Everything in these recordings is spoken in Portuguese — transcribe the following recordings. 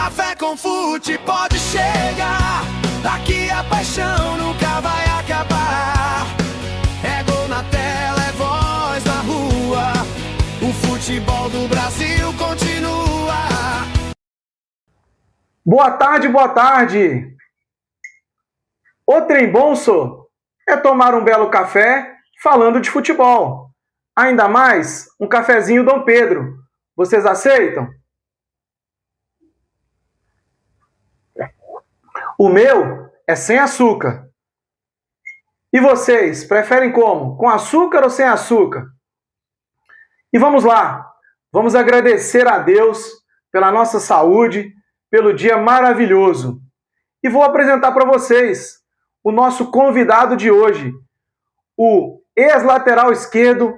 Café com Fute pode chegar. Aqui a paixão nunca vai acabar. É gol na tela, é voz na rua. O futebol do Brasil continua. Boa tarde, boa tarde. O trem bom, só, é tomar um belo café falando de futebol. Ainda mais um cafezinho Dom Pedro. Vocês aceitam? O meu é sem açúcar. E vocês, preferem como? Com açúcar ou sem açúcar? E vamos lá. Vamos agradecer a Deus pela nossa saúde, pelo dia maravilhoso. E vou apresentar para vocês o nosso convidado de hoje, o ex-lateral esquerdo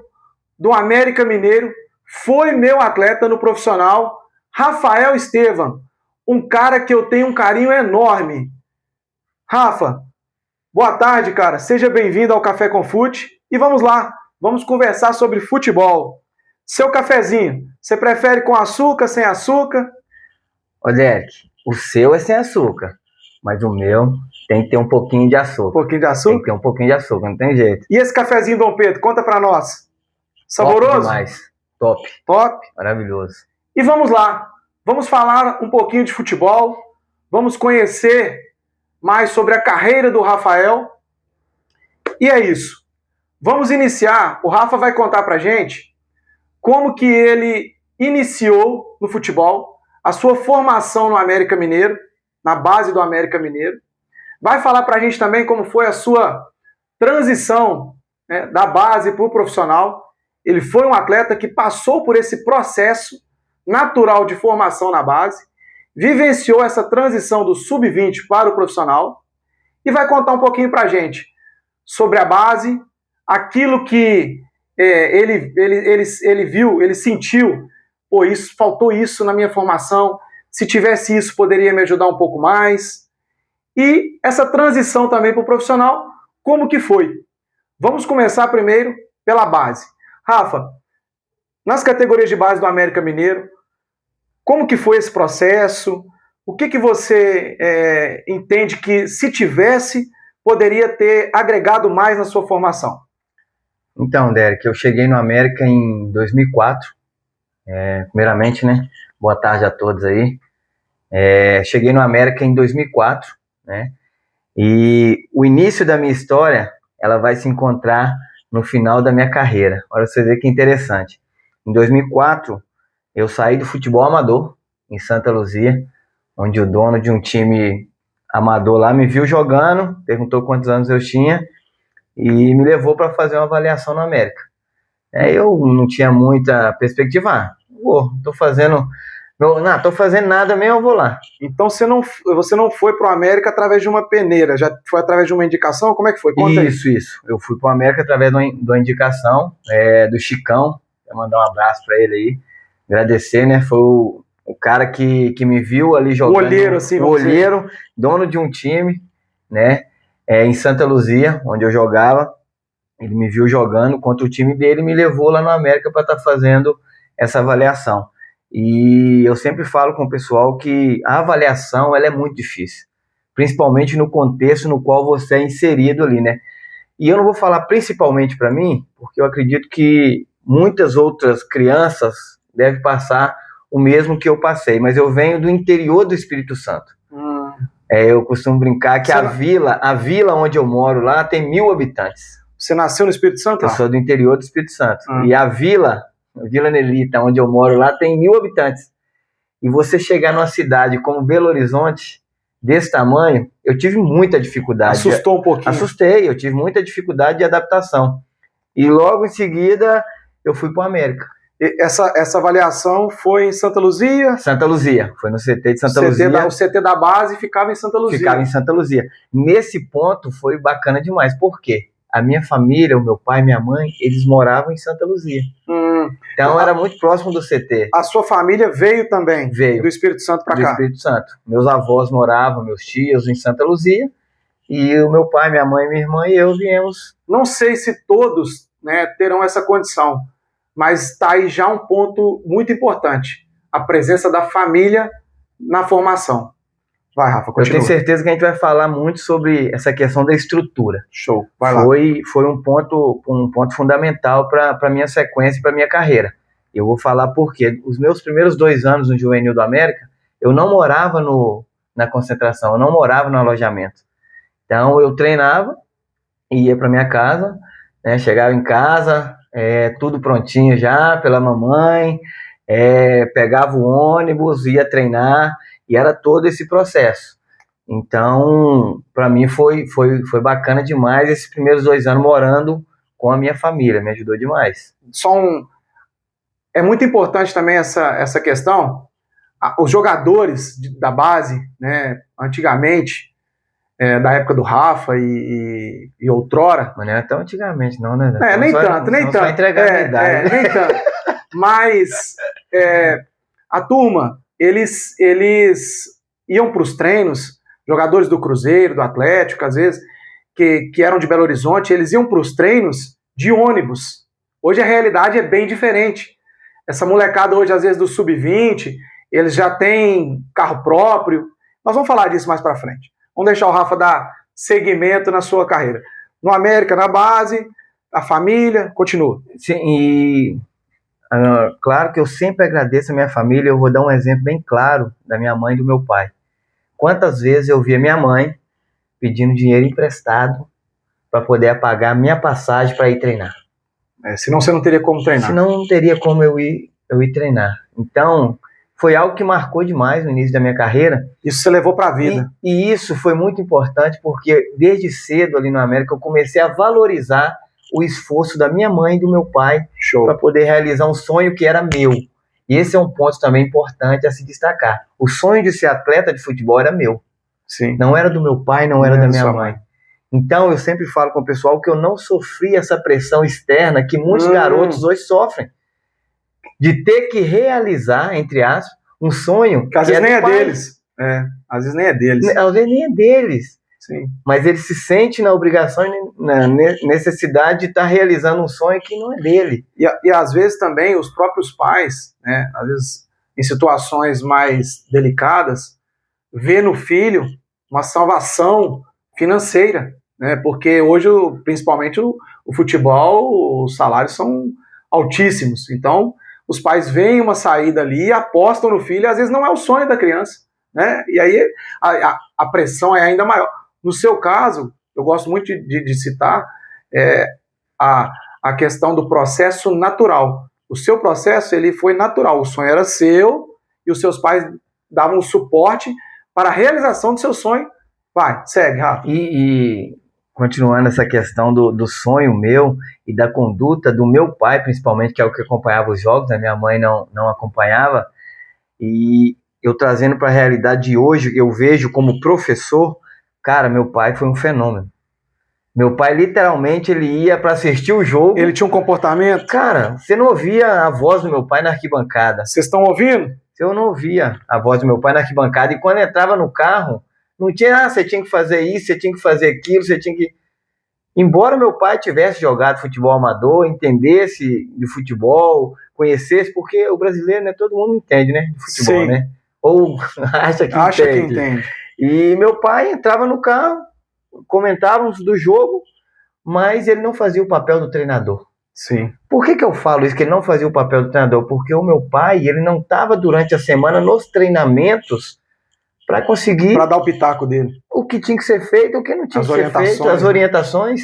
do América Mineiro, foi meu atleta no profissional, Rafael Estevam, um cara que eu tenho um carinho enorme. Rafa, boa tarde, cara. Seja bem-vindo ao Café com Fute. E vamos lá, vamos conversar sobre futebol. Seu cafezinho, você prefere com açúcar, sem açúcar? Ô, Derek, o seu é sem açúcar, mas o meu tem que ter um pouquinho de açúcar. Um pouquinho de açúcar? Tem que ter um pouquinho de açúcar, não tem jeito. E esse cafezinho Dom Pedro, conta pra nós. Saboroso? Top demais. Top. Top. Maravilhoso. E vamos lá, vamos falar um pouquinho de futebol, vamos conhecer mais sobre a carreira do Rafael. E é isso. Vamos iniciar, o Rafa vai contar pra gente como que ele iniciou no futebol, a sua formação no América Mineiro, na base do América Mineiro. Vai falar pra gente também como foi a sua transição, né, da base para o profissional. Ele foi um atleta que passou por esse processo natural de formação na base, vivenciou essa transição do sub-20 para o profissional e vai contar um pouquinho pra gente sobre a base, aquilo que ele viu, ele sentiu, pô, isso, faltou isso na minha formação, se tivesse isso poderia me ajudar um pouco mais. E essa transição também para o profissional, como que foi? Vamos começar primeiro pela base. Rafa, nas categorias de base do América Mineiro, como que foi esse processo? O que você entende que, se tivesse, poderia ter agregado mais na sua formação? Então, Derek, eu cheguei no América em 2004. Primeiramente, né? Boa tarde a todos aí. Cheguei no América em 2004, né? E o início da minha história, ela vai se encontrar no final da minha carreira. Olha, você vê que interessante. Em 2004, eu saí do futebol amador, em Santa Luzia, onde o dono de um time amador lá me viu jogando, perguntou quantos anos eu tinha e me levou para fazer uma avaliação no América. Eu não tinha muita perspectiva. Tô fazendo nada mesmo, eu vou lá. Então você não foi para o América através de uma peneira, já foi através de uma indicação? Como é que foi? Conta isso. Eu fui para o América através de uma indicação do Chicão. Vou mandar um abraço para ele aí, agradecer, né? Foi o cara que me viu ali jogando. O olheiro, assim, o olheiro, dono de um time, né? Em Santa Luzia, onde eu jogava. Ele me viu jogando contra o time dele e me levou lá no América para estar fazendo essa avaliação. E eu sempre falo com o pessoal que a avaliação ela é muito difícil, principalmente no contexto no qual você é inserido ali, né? E eu não vou falar principalmente para mim, porque eu acredito que muitas outras crianças devem passar o mesmo que eu passei, mas eu venho do interior do Espírito Santo. Eu costumo brincar que a vila onde eu moro lá tem 1.000 habitantes. Você nasceu no Espírito Santo? Eu sou do interior do Espírito Santo. E a Vila Nelita, onde eu moro lá, tem 1.000 habitantes. E você chegar numa cidade como Belo Horizonte, desse tamanho, eu tive muita dificuldade. Assustou um pouquinho? Assustei, eu tive muita dificuldade de adaptação. E logo em seguida, eu fui para o América. E essa avaliação foi em Santa Luzia? Santa Luzia, foi no CT de Santa Luzia. O CT da base ficava em Santa Luzia. Ficava em Santa Luzia. Nesse ponto foi bacana demais. Por quê? A minha família, o meu pai e minha mãe, eles moravam em Santa Luzia. Então era muito próximo do CT. A sua família veio também? Veio. Do Espírito Santo para cá? Do Espírito Santo. Meus avós moravam, meus tios, em Santa Luzia. E o meu pai, minha mãe, minha irmã e eu viemos. Não sei se todos, né, terão essa condição, mas está aí já um ponto muito importante. A presença da família na formação. Vai, Rafa, Eu continua. tenho certeza que a gente vai falar muito sobre essa questão da estrutura. Show, vai lá. Foi um ponto fundamental para a minha sequência e para a minha carreira. Eu vou falar porque os meus primeiros 2 anos no Juvenil do América, eu não morava na concentração, eu não morava no alojamento. Então eu treinava, ia para minha casa, né, chegava em casa, tudo prontinho já pela mamãe, pegava o ônibus, ia treinar, e era todo esse processo. Então, para mim foi bacana demais esses primeiros 2 anos morando com a minha família, me ajudou demais. É muito importante também essa questão. Os jogadores da base, né, antigamente, da época do Rafa e outrora. Mas não era tão antigamente, não, né? Nem tanto. Só entregar a minha idade. Nem tanto. Mas a turma, eles iam para os treinos, jogadores do Cruzeiro, do Atlético, às vezes, que eram de Belo Horizonte, eles iam para os treinos de ônibus. Hoje a realidade é bem diferente. Essa molecada hoje, às vezes, do Sub-20, eles já têm carro próprio. Nós vamos falar disso mais para frente. Vamos deixar o Rafa dar seguimento na sua carreira. No América, na base, a família, continua. Sim, e claro que eu sempre agradeço a minha família. Eu vou dar um exemplo bem claro da minha mãe e do meu pai. Quantas vezes eu via minha mãe pedindo dinheiro emprestado para poder pagar a minha passagem para ir treinar. Senão você não teria como treinar. Senão não teria como eu ir treinar. Então, foi algo que marcou demais no início da minha carreira. Isso você levou para a vida. E isso foi muito importante porque desde cedo ali no América eu comecei a valorizar o esforço da minha mãe e do meu pai para poder realizar um sonho que era meu. E esse é um ponto também importante a se destacar. O sonho de ser atleta de futebol era meu. Sim. Não era do meu pai, não era da minha mãe. Então eu sempre falo com o pessoal que eu não sofri essa pressão externa que muitos garotos hoje sofrem. De ter que realizar, entre aspas, um sonho que às vezes nem é deles. Às vezes nem é deles. Às vezes nem é deles. Sim. Mas ele se sente na obrigação e na necessidade de estar realizando um sonho que não é dele. E às vezes também os próprios pais, né, às vezes em situações mais delicadas, vê no filho uma salvação financeira, né, porque hoje, principalmente o futebol, os salários são altíssimos. Então, os pais veem uma saída ali e apostam no filho, e às vezes não é o sonho da criança, né? E aí a pressão é ainda maior. No seu caso, eu gosto muito de citar a questão do processo natural. O seu processo ele foi natural, o sonho era seu e os seus pais davam o suporte para a realização do seu sonho. Vai, segue, Rafa. E continuando essa questão do sonho meu e da conduta do meu pai, principalmente, que é o que acompanhava os jogos, a minha mãe não acompanhava, e eu trazendo para a realidade de hoje, eu vejo como professor, cara, meu pai foi um fenômeno. Meu pai, literalmente, ele ia para assistir o jogo. Ele tinha um comportamento? Cara, você não ouvia a voz do meu pai na arquibancada. Vocês estão ouvindo? Eu não ouvia a voz do meu pai na arquibancada. E quando entrava no carro, não tinha, você tinha que fazer isso, você tinha que fazer aquilo, você tinha que... Embora meu pai tivesse jogado futebol amador, entendesse de futebol, conhecesse, porque o brasileiro, né, todo mundo entende, né, de futebol, né? Ou acha que entende. E meu pai entrava no carro, comentávamos do jogo, mas ele não fazia o papel do treinador. Sim. Por que eu falo isso, que ele não fazia o papel do treinador? Porque o meu pai, ele não estava durante a semana nos treinamentos para conseguir... Para dar o pitaco dele. O que tinha que ser feito, o que não tinha que ser feito, as orientações.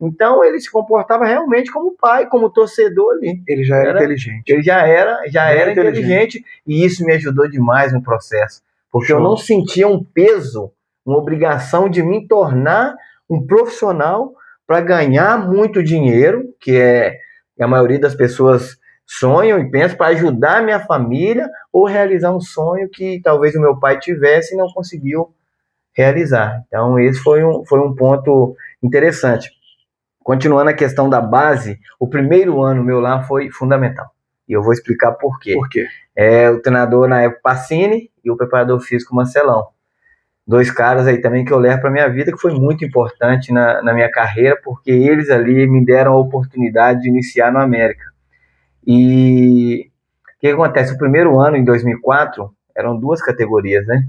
Então ele se comportava realmente como pai, como torcedor ali. Ele já era inteligente. Ele já era inteligente e isso me ajudou demais no processo. Porque eu não sentia um peso, uma obrigação de me tornar um profissional para ganhar muito dinheiro, que é a maioria das pessoas sonham e pensam, para ajudar a minha família ou realizar um sonho que talvez o meu pai tivesse e não conseguiu realizar. Então esse foi um ponto interessante. Continuando a questão da base, o primeiro ano meu lá foi fundamental. E eu vou explicar por quê. Por quê? O treinador na época, Pacini, e o preparador físico, Marcelão. 2 caras aí também que eu levo para minha vida, que foi muito importante na minha carreira, porque eles ali me deram a oportunidade de iniciar no América. E o que acontece? O primeiro ano, em 2004, eram duas categorias, né?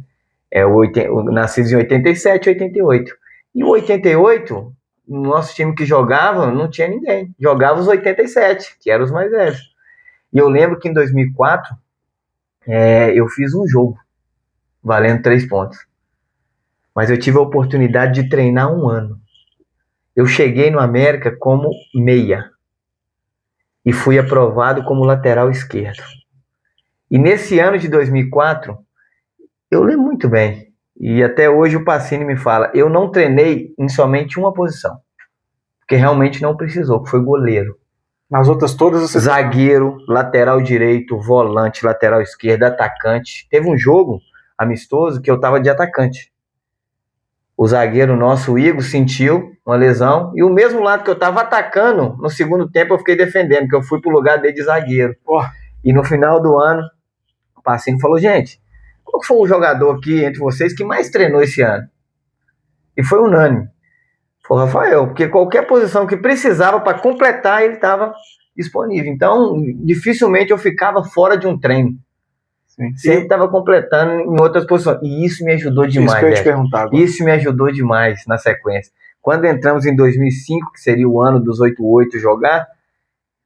Nascidos em 87 e 88. E o 88, o nosso time que jogava, não tinha ninguém. Jogava os 87, que eram os mais velhos. E eu lembro que em 2004, eu fiz um jogo, valendo 3 pontos. Mas eu tive a oportunidade de treinar 1 ano. Eu cheguei no América como meia. E fui aprovado como lateral esquerdo. E nesse ano de 2004, eu lembro muito bem. E até hoje o Pacini me fala, eu não treinei em somente uma posição. Porque realmente não precisou, que foi goleiro. Nas outras todas você... Zagueiro, lateral direito, volante, lateral esquerdo, atacante. Teve um jogo amistoso que eu tava de atacante. O zagueiro nosso, o Igor, sentiu uma lesão. E o mesmo lado que eu tava atacando, no segundo tempo eu fiquei defendendo, porque eu fui pro lugar dele de zagueiro. E no final do ano, o Pacini falou, gente, qual foi o jogador aqui entre vocês que mais treinou esse ano? E foi unânime. Foi o Rafael, porque qualquer posição que precisava para completar, ele estava disponível. Então, dificilmente eu ficava fora de um treino. Sim. Sempre estava completando em outras posições. E isso me ajudou demais. Isso que eu ia te perguntar agora. Isso me ajudou demais na sequência. Quando entramos em 2005, que seria o ano dos 88 jogar,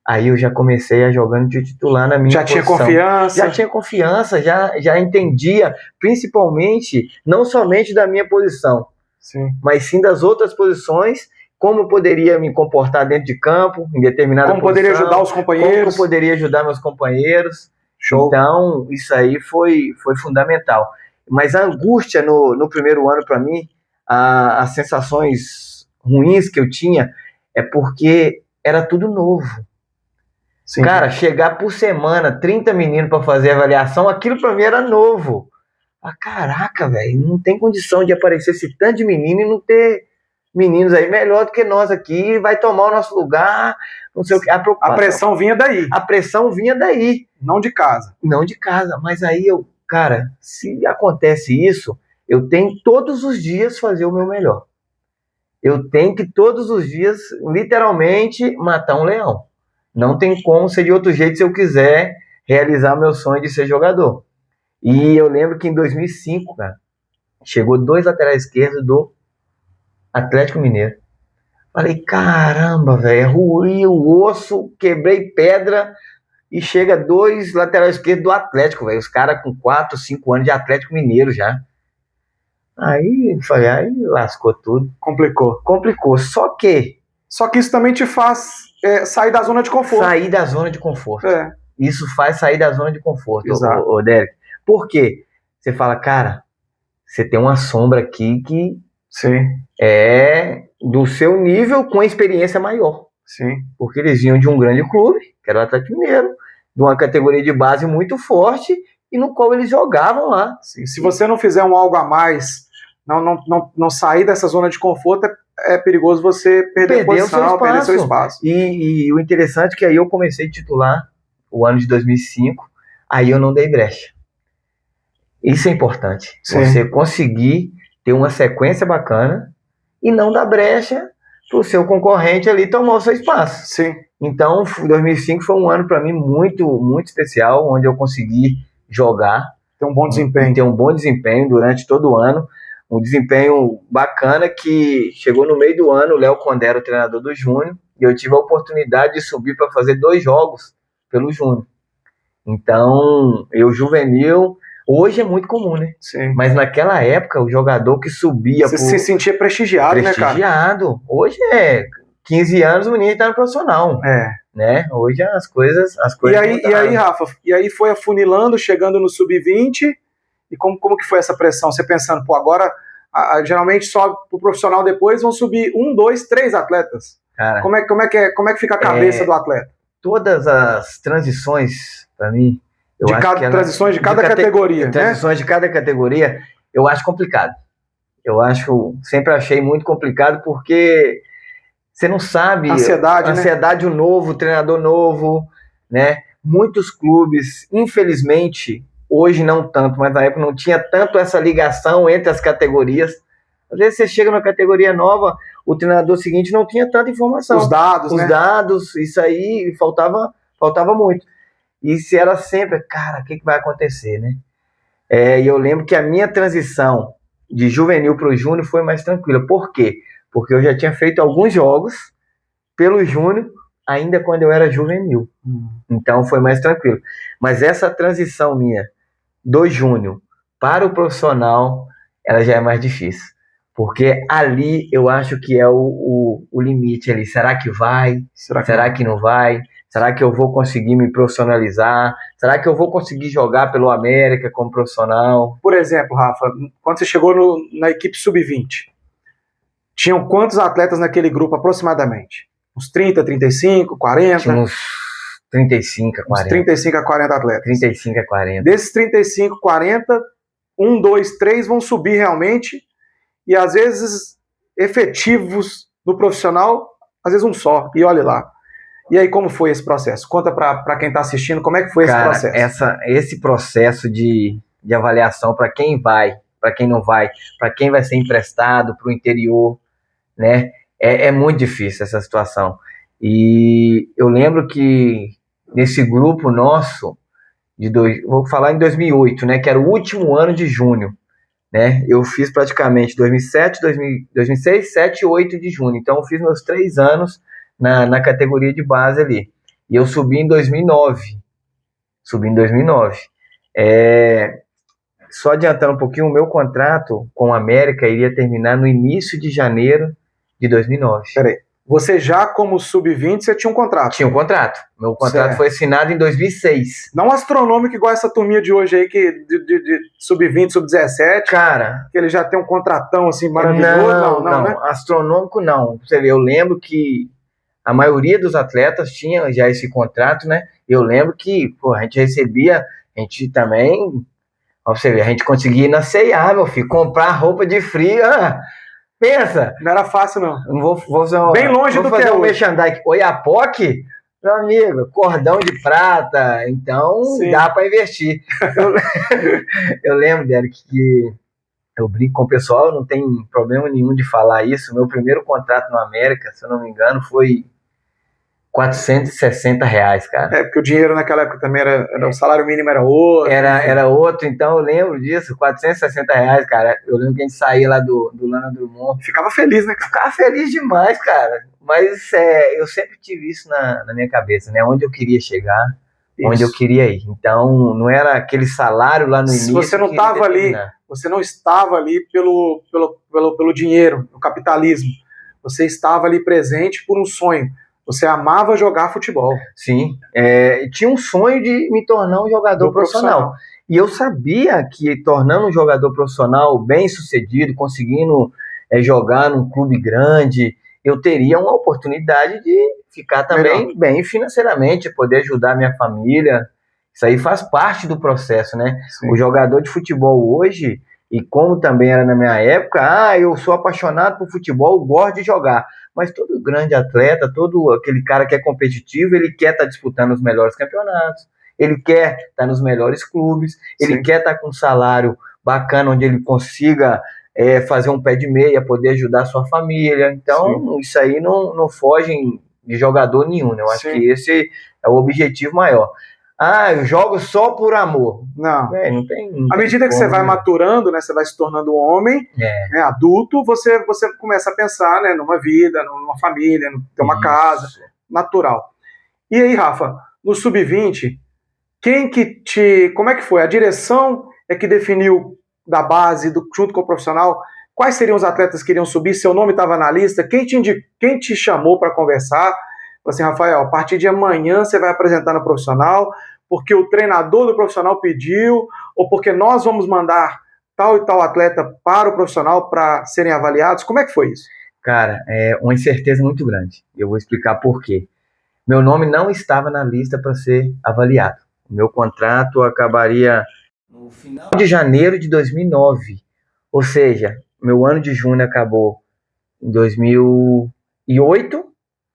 aí eu já comecei a jogando de titular na minha posição. Já tinha confiança, já entendia, principalmente, não somente da minha posição, sim, mas sim das outras posições, como poderia me comportar dentro de campo, em determinada como posição. Poderia ajudar os companheiros. Como poderia ajudar meus companheiros. Show. Então, isso aí foi fundamental. Mas a angústia no primeiro ano, para mim, as sensações ruins que eu tinha, é porque era tudo novo. Sim. Cara, chegar por semana, 30 meninos para fazer avaliação, aquilo para mim era novo. Caraca, velho, não tem condição de aparecer esse tanto de menino e não ter meninos aí melhor do que nós aqui, vai tomar o nosso lugar, não sei o que. A pressão vinha daí. A pressão vinha daí. Não de casa. Não de casa, mas aí cara, se acontece isso, eu tenho todos os dias fazer o meu melhor. Eu tenho que todos os dias, literalmente, matar um leão. Não tem como ser de outro jeito se eu quiser realizar meu sonho de ser jogador. E eu lembro que em 2005, cara, chegou 2 laterais esquerdos do Atlético Mineiro. Falei, caramba, velho, ruí o osso, quebrei pedra e chega 2 laterais esquerdos do Atlético, velho. Os caras com 4, 5 anos de Atlético Mineiro já. Aí lascou tudo. Complicou. Só que isso também te faz sair da zona de conforto. Sair da zona de conforto. Isso faz sair da zona de conforto, ô Derek. Por quê? Você fala, cara, você tem uma sombra aqui que sim, é do seu nível com experiência maior. Sim. Porque eles vinham de um grande clube, que era o Atlético Mineiro, de uma categoria de base muito forte e no qual eles jogavam lá. Sim. Se você não fizer um algo a mais, não sair dessa zona de conforto, é perigoso você perder posição, perder seu espaço. E o interessante é que aí eu comecei a titular o ano de 2005, aí eu não dei brecha. Isso é importante. Sim. Você conseguir ter uma sequência bacana e não dar brecha para o seu concorrente ali tomar o seu espaço. Sim. Então, 2005 foi um ano para mim muito, muito especial, onde eu consegui jogar. Ter um bom desempenho. Ter um bom desempenho durante todo o ano. Um desempenho bacana que chegou no meio do ano, o Léo Condé era o treinador do Júnior, e eu tive a oportunidade de subir para fazer 2 jogos pelo Júnior. Então, juvenil, hoje é muito comum, né? Sim. Mas naquela época, o jogador que subia... Você se sentia prestigiado, né, cara? Prestigiado. Hoje 15 anos o menino tá no profissional. Né? Hoje as coisas e aí, Rafa, foi afunilando, chegando no sub-20, e como que foi essa pressão? Você pensando, agora geralmente sobe pro profissional depois, vão subir 1, 2, 3 atletas. Cara, como é que fica a cabeça do atleta? Todas as transições, para mim, transições de cada categoria, né? Transições de cada categoria, eu acho complicado. Sempre achei muito complicado, porque você não sabe... Ansiedade, né? O novo, treinador novo, né? Muitos clubes, infelizmente, hoje não tanto, mas na época não tinha tanto essa ligação entre as categorias. Às vezes você chega numa categoria nova, o treinador seguinte não tinha tanta informação. Os dados, isso aí faltava muito. E se era sempre, cara, o que vai acontecer, né? E eu lembro que a minha transição de juvenil para o júnior foi mais tranquila. Por quê? Porque eu já tinha feito alguns jogos pelo júnior, ainda quando eu era juvenil. Então foi mais tranquilo. Mas essa transição minha do júnior para o profissional, ela já é mais difícil. Porque ali eu acho que é o limite ali. Será que vai? Será que não vai? Será que eu vou conseguir me profissionalizar? Será que eu vou conseguir jogar pelo América como profissional? Por exemplo, Rafa, quando você chegou na equipe sub-20, tinham quantos atletas naquele grupo aproximadamente? Uns 30, 35, 40? Tinha uns 35 a 40. Uns 35 a 40 atletas. 35 a 40. Desses 35, 40, 1, 2, 3 vão subir realmente, e às vezes efetivos no profissional, às vezes um só, e olhe lá. E aí, como foi esse processo? Conta para quem está assistindo, como é que foi esse processo? Esse processo de avaliação para quem vai, para quem não vai, para quem vai ser emprestado para o interior, né? É muito difícil essa situação. E eu lembro que nesse grupo nosso, vou falar em 2008, né? Que era o último ano de júnior, né? Eu fiz praticamente 2007, 2006, 2007 e 2008 de júnior. Então eu fiz meus 3 anos na categoria de base ali. E eu subi em 2009. Só adiantando um pouquinho, o meu contrato com o América iria terminar no início de janeiro de 2009. Peraí, você já como sub-20, você tinha um contrato? Tinha um contrato. Meu contrato foi assinado em 2006. Não astronômico igual essa turminha de hoje aí, que de sub-20, sub-17. Cara, que ele já tem um contratão assim maravilhoso. Não, né? Astronômico não. Você vê, eu lembro que a maioria dos atletas tinha já esse contrato, né? Eu lembro que a gente recebia, a gente também, ó, você vê, a gente conseguia ir na C&A, meu filho, comprar roupa de frio. Pensa! Não era fácil, não. Não vou bem longe do que fazer é um hoje. merchandising. Oiapoque, meu amigo, cordão de prata, então Sim. Dá para investir. Eu lembro, Derek, que eu brinco com o pessoal, não tem problema nenhum de falar isso. Meu primeiro contrato no América, se eu não me engano, foi R$460, cara. Porque o dinheiro naquela época também era o salário mínimo era outro. Era outro, então eu lembro disso, R$460, cara. Eu lembro que a gente saía lá do Lana Drummond. Ficava feliz, né? Ficava feliz demais, cara. Mas eu sempre tive isso na minha cabeça, né? Onde eu queria chegar, onde eu queria ir. Então, não era aquele salário lá no início. Se você não estava ali, você não estava ali pelo dinheiro, no capitalismo. Você estava ali presente por um sonho. Você amava jogar futebol. Sim. Tinha um sonho de me tornar um jogador profissional. E eu sabia que, tornando um jogador profissional bem sucedido, conseguindo jogar num clube grande, eu teria uma oportunidade de ficar também bem financeiramente, poder ajudar minha família. Isso aí faz parte do processo, né? Sim. O jogador de futebol hoje, e como também era na minha época, eu sou apaixonado por futebol, gosto de jogar. Mas todo grande atleta, todo aquele cara que é competitivo, ele quer estar disputando os melhores campeonatos, ele quer estar nos melhores clubes, ele quer estar com um salário bacana, onde ele consiga fazer um pé de meia, poder ajudar a sua família. Então, isso aí não foge de jogador nenhum, né? Eu acho que esse é o objetivo maior. Eu jogo só por amor. Não. Não tem. À medida que você vai maturando, né, você vai se tornando um homem, né, adulto, você começa a pensar, né, numa vida, numa família, ter uma casa, natural. E aí, Rafa, no sub-20, como é que foi? A direção é que definiu da base, junto com o profissional, quais seriam os atletas que iriam subir? Seu nome estava na lista? Quem te chamou para conversar? Falei assim, Rafael, a partir de amanhã você vai apresentar no profissional, porque o treinador do profissional pediu, ou porque nós vamos mandar tal e tal atleta para o profissional para serem avaliados? Como é que foi isso? Cara, é uma incerteza muito grande. Eu vou explicar por quê. Meu nome não estava na lista para ser avaliado. O meu contrato acabaria no final de janeiro de 2009. Ou seja, meu ano de júnior acabou em 2008,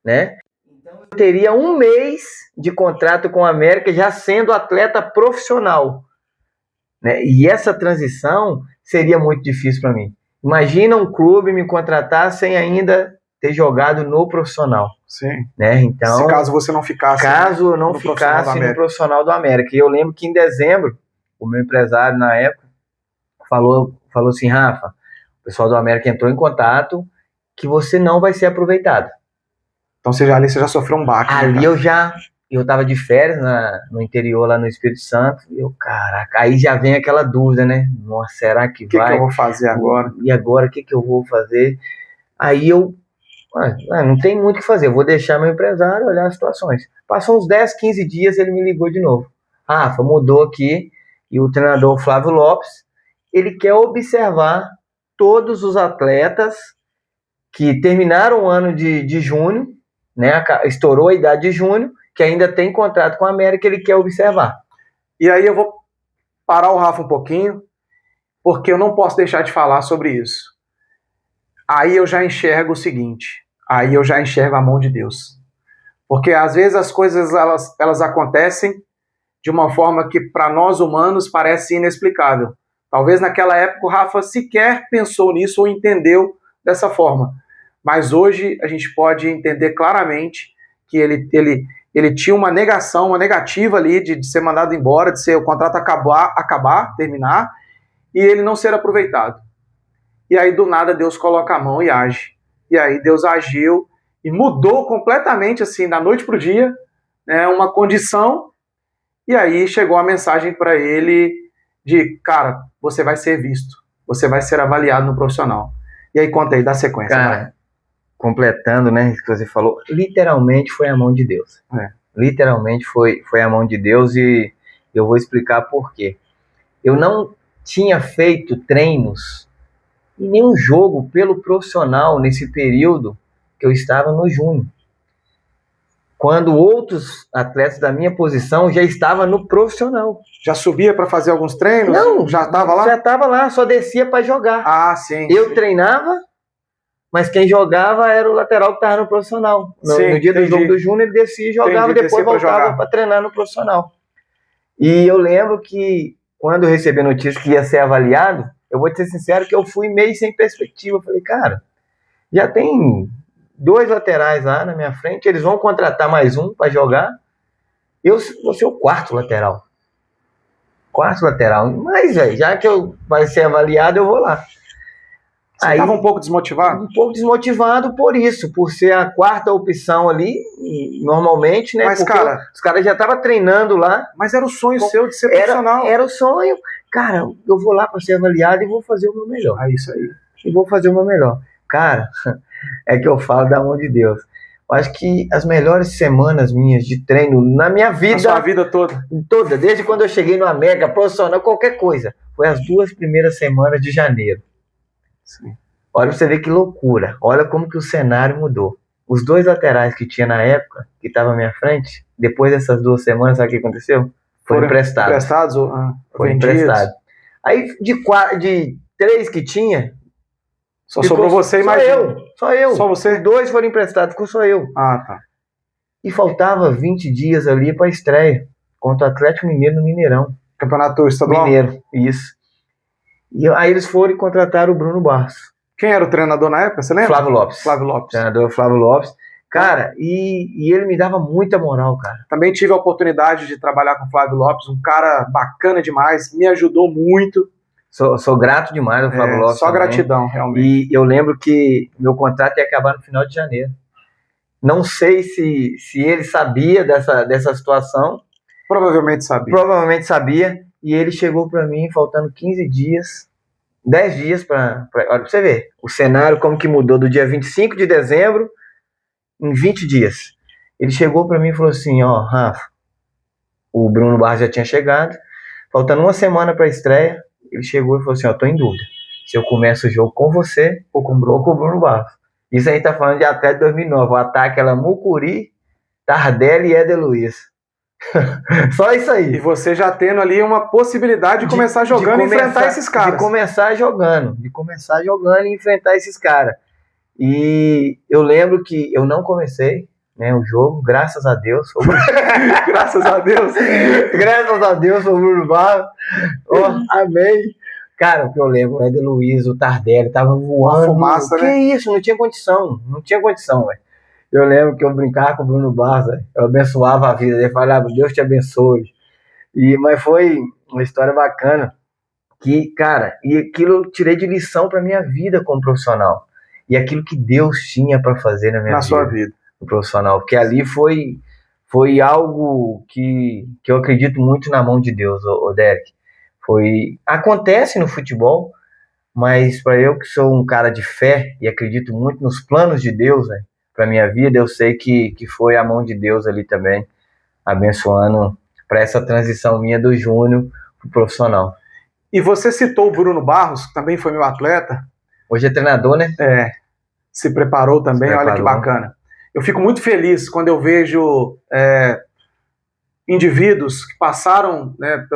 né? Então eu teria 1 mês de contrato com a América já sendo atleta profissional, né? E essa transição seria muito difícil para mim. Imagina um clube me contratar sem ainda ter jogado no profissional. Sim. Né? Então, se caso você não ficasse, no profissional do América. E eu lembro que em dezembro, o meu empresário na época, falou assim, Rafa, o pessoal do América entrou em contato que você não vai ser aproveitado. Então ali você já sofreu um baque. Ali eu tava de férias no interior, lá no Espírito Santo, e caraca, aí já vem aquela dúvida, né? Nossa, será que vai? O que eu vou fazer agora? E agora, o que eu vou fazer? Aí não tem muito o que fazer, eu vou deixar meu empresário olhar as situações. Passou uns 10, 15 dias, ele me ligou de novo. Rafa, mudou aqui, e o treinador Flávio Lopes, ele quer observar todos os atletas que terminaram o ano de junho, né? Estourou a idade de junho, que ainda tem contrato com a América, ele quer observar. E aí eu vou parar o Rafa um pouquinho, porque eu não posso deixar de falar sobre isso. Aí eu já enxergo o seguinte, aí eu já enxergo a mão de Deus. Porque às vezes as coisas elas acontecem de uma forma que para nós humanos parece inexplicável. Talvez naquela época o Rafa sequer pensou nisso ou entendeu dessa forma. Mas hoje a gente pode entender claramente que ele tinha uma negação, uma negativa ali de ser mandado embora, de ser o contrato terminar, e ele não ser aproveitado. E aí do nada Deus coloca a mão e age. E aí Deus agiu e mudou completamente, assim, da noite para o dia, né, uma condição, e aí chegou a mensagem para ele de, cara, você vai ser visto, você vai ser avaliado no profissional. E aí conta aí, dá sequência. Cara, vai. Completando, né, isso que você falou, literalmente foi a mão de Deus. Literalmente foi a mão de Deus, e eu vou explicar por quê. Eu não tinha feito treinos em nenhum jogo pelo profissional nesse período que eu estava no junho. Quando outros atletas da minha posição já estavam no profissional. Já subia para fazer alguns treinos? Não, já estava lá? Já estava lá, só descia para jogar. Ah, sim. Eu treinava, mas quem jogava era o lateral que estava no profissional. No dia do jogo do Júnior, ele descia e jogava, depois voltava para treinar no profissional. E eu lembro que, quando eu recebi a notícia que ia ser avaliado, eu vou te ser sincero que eu fui meio sem perspectiva. Eu falei, cara, já tem 2 laterais lá na minha frente, eles vão contratar mais um para jogar, eu vou ser o 4º lateral. 4º lateral. Mas, velho, já que vai ser avaliado, eu vou lá. Você estava um pouco desmotivado? Um pouco desmotivado por isso, por ser a 4ª opção ali, normalmente, né? Mas, cara, os caras já estavam treinando lá. Mas era o sonho seu de ser profissional. Era o sonho. Cara, eu vou lá para ser avaliado e vou fazer o meu melhor. É isso aí. E vou fazer o meu melhor. Cara, é que eu falo da mão de Deus. Eu acho que as melhores semanas minhas de treino na minha vida... Na sua vida toda? Toda, desde quando eu cheguei no América, profissional, qualquer coisa. Foi as 2 primeiras semanas de janeiro. Sim. Olha pra você ver que loucura. Olha como que o cenário mudou. Os 2 laterais que tinha na época, que estavam à minha frente, depois dessas 2 semanas, sabe o que aconteceu? Foram emprestados. Emprestados? Foram emprestados. Aí, de 3 que tinha... Só sobrou você e mais Só eu. Só você? 2 foram emprestados, ficou só eu. Ah, tá. E faltava 20 dias ali para a estreia contra o Atlético Mineiro no Mineirão. Campeonato estadual? Mineiro, isso. E aí eles foram e contrataram o Bruno Barros. Quem era o treinador na época, você lembra? Flávio Lopes. Flávio Lopes. Treinador Flávio Lopes. Cara, e ele me dava muita moral, cara. Também tive a oportunidade de trabalhar com o Flávio Lopes, um cara bacana demais, me ajudou muito. Sou grato demais ao Flávio Lopes. Só também. Gratidão, realmente. E eu lembro que meu contrato ia acabar no final de janeiro. Não sei se ele sabia dessa situação. Provavelmente sabia. Provavelmente sabia. E ele chegou para mim faltando 15 dias, 10 dias para... Olha pra você ver, o cenário como que mudou do dia 25 de dezembro em 20 dias. Ele chegou para mim e falou assim, ó, Rafa, o Bruno Barros já tinha chegado, faltando 1 semana para a estreia, ele chegou e falou assim, ó, tô em dúvida, se eu começo o jogo com você ou com o Bruno Barros. Isso aí tá falando de até 2009, o ataque era Mucuri, Tardelli e Éder Luiz. Só isso aí. E você já tendo ali uma possibilidade de começar jogando e enfrentar esses caras. De começar jogando e enfrentar esses caras. E eu lembro que eu não comecei, né, o jogo, graças a Deus. Graças a Deus. Graças a Deus, foi o Bruno Barros. Oh, amém. Cara, o que eu lembro, o Éder Luiz, o Tardelli, tava voando. Fumaça, que né? isso, não tinha condição, velho. Eu lembro que eu brincava com o Bruno Barros, eu abençoava a vida dele, falava, Deus te abençoe. Mas foi uma história bacana, que, cara, e aquilo eu tirei de lição para minha vida como profissional. E aquilo que Deus tinha para fazer na minha Na vida, sua vida. no profissional. Porque ali foi algo que eu acredito muito na mão de Deus, ô Derek. Acontece no futebol, mas para eu que sou um cara de fé e acredito muito nos planos de Deus, né, para minha vida, eu sei que foi a mão de Deus ali também, abençoando para essa transição minha do júnior pro profissional. E você citou o Bruno Barros, que também foi meu atleta. Hoje é treinador, né? Se preparou também, olha que bacana. Eu fico muito feliz quando eu vejo indivíduos que passaram, né,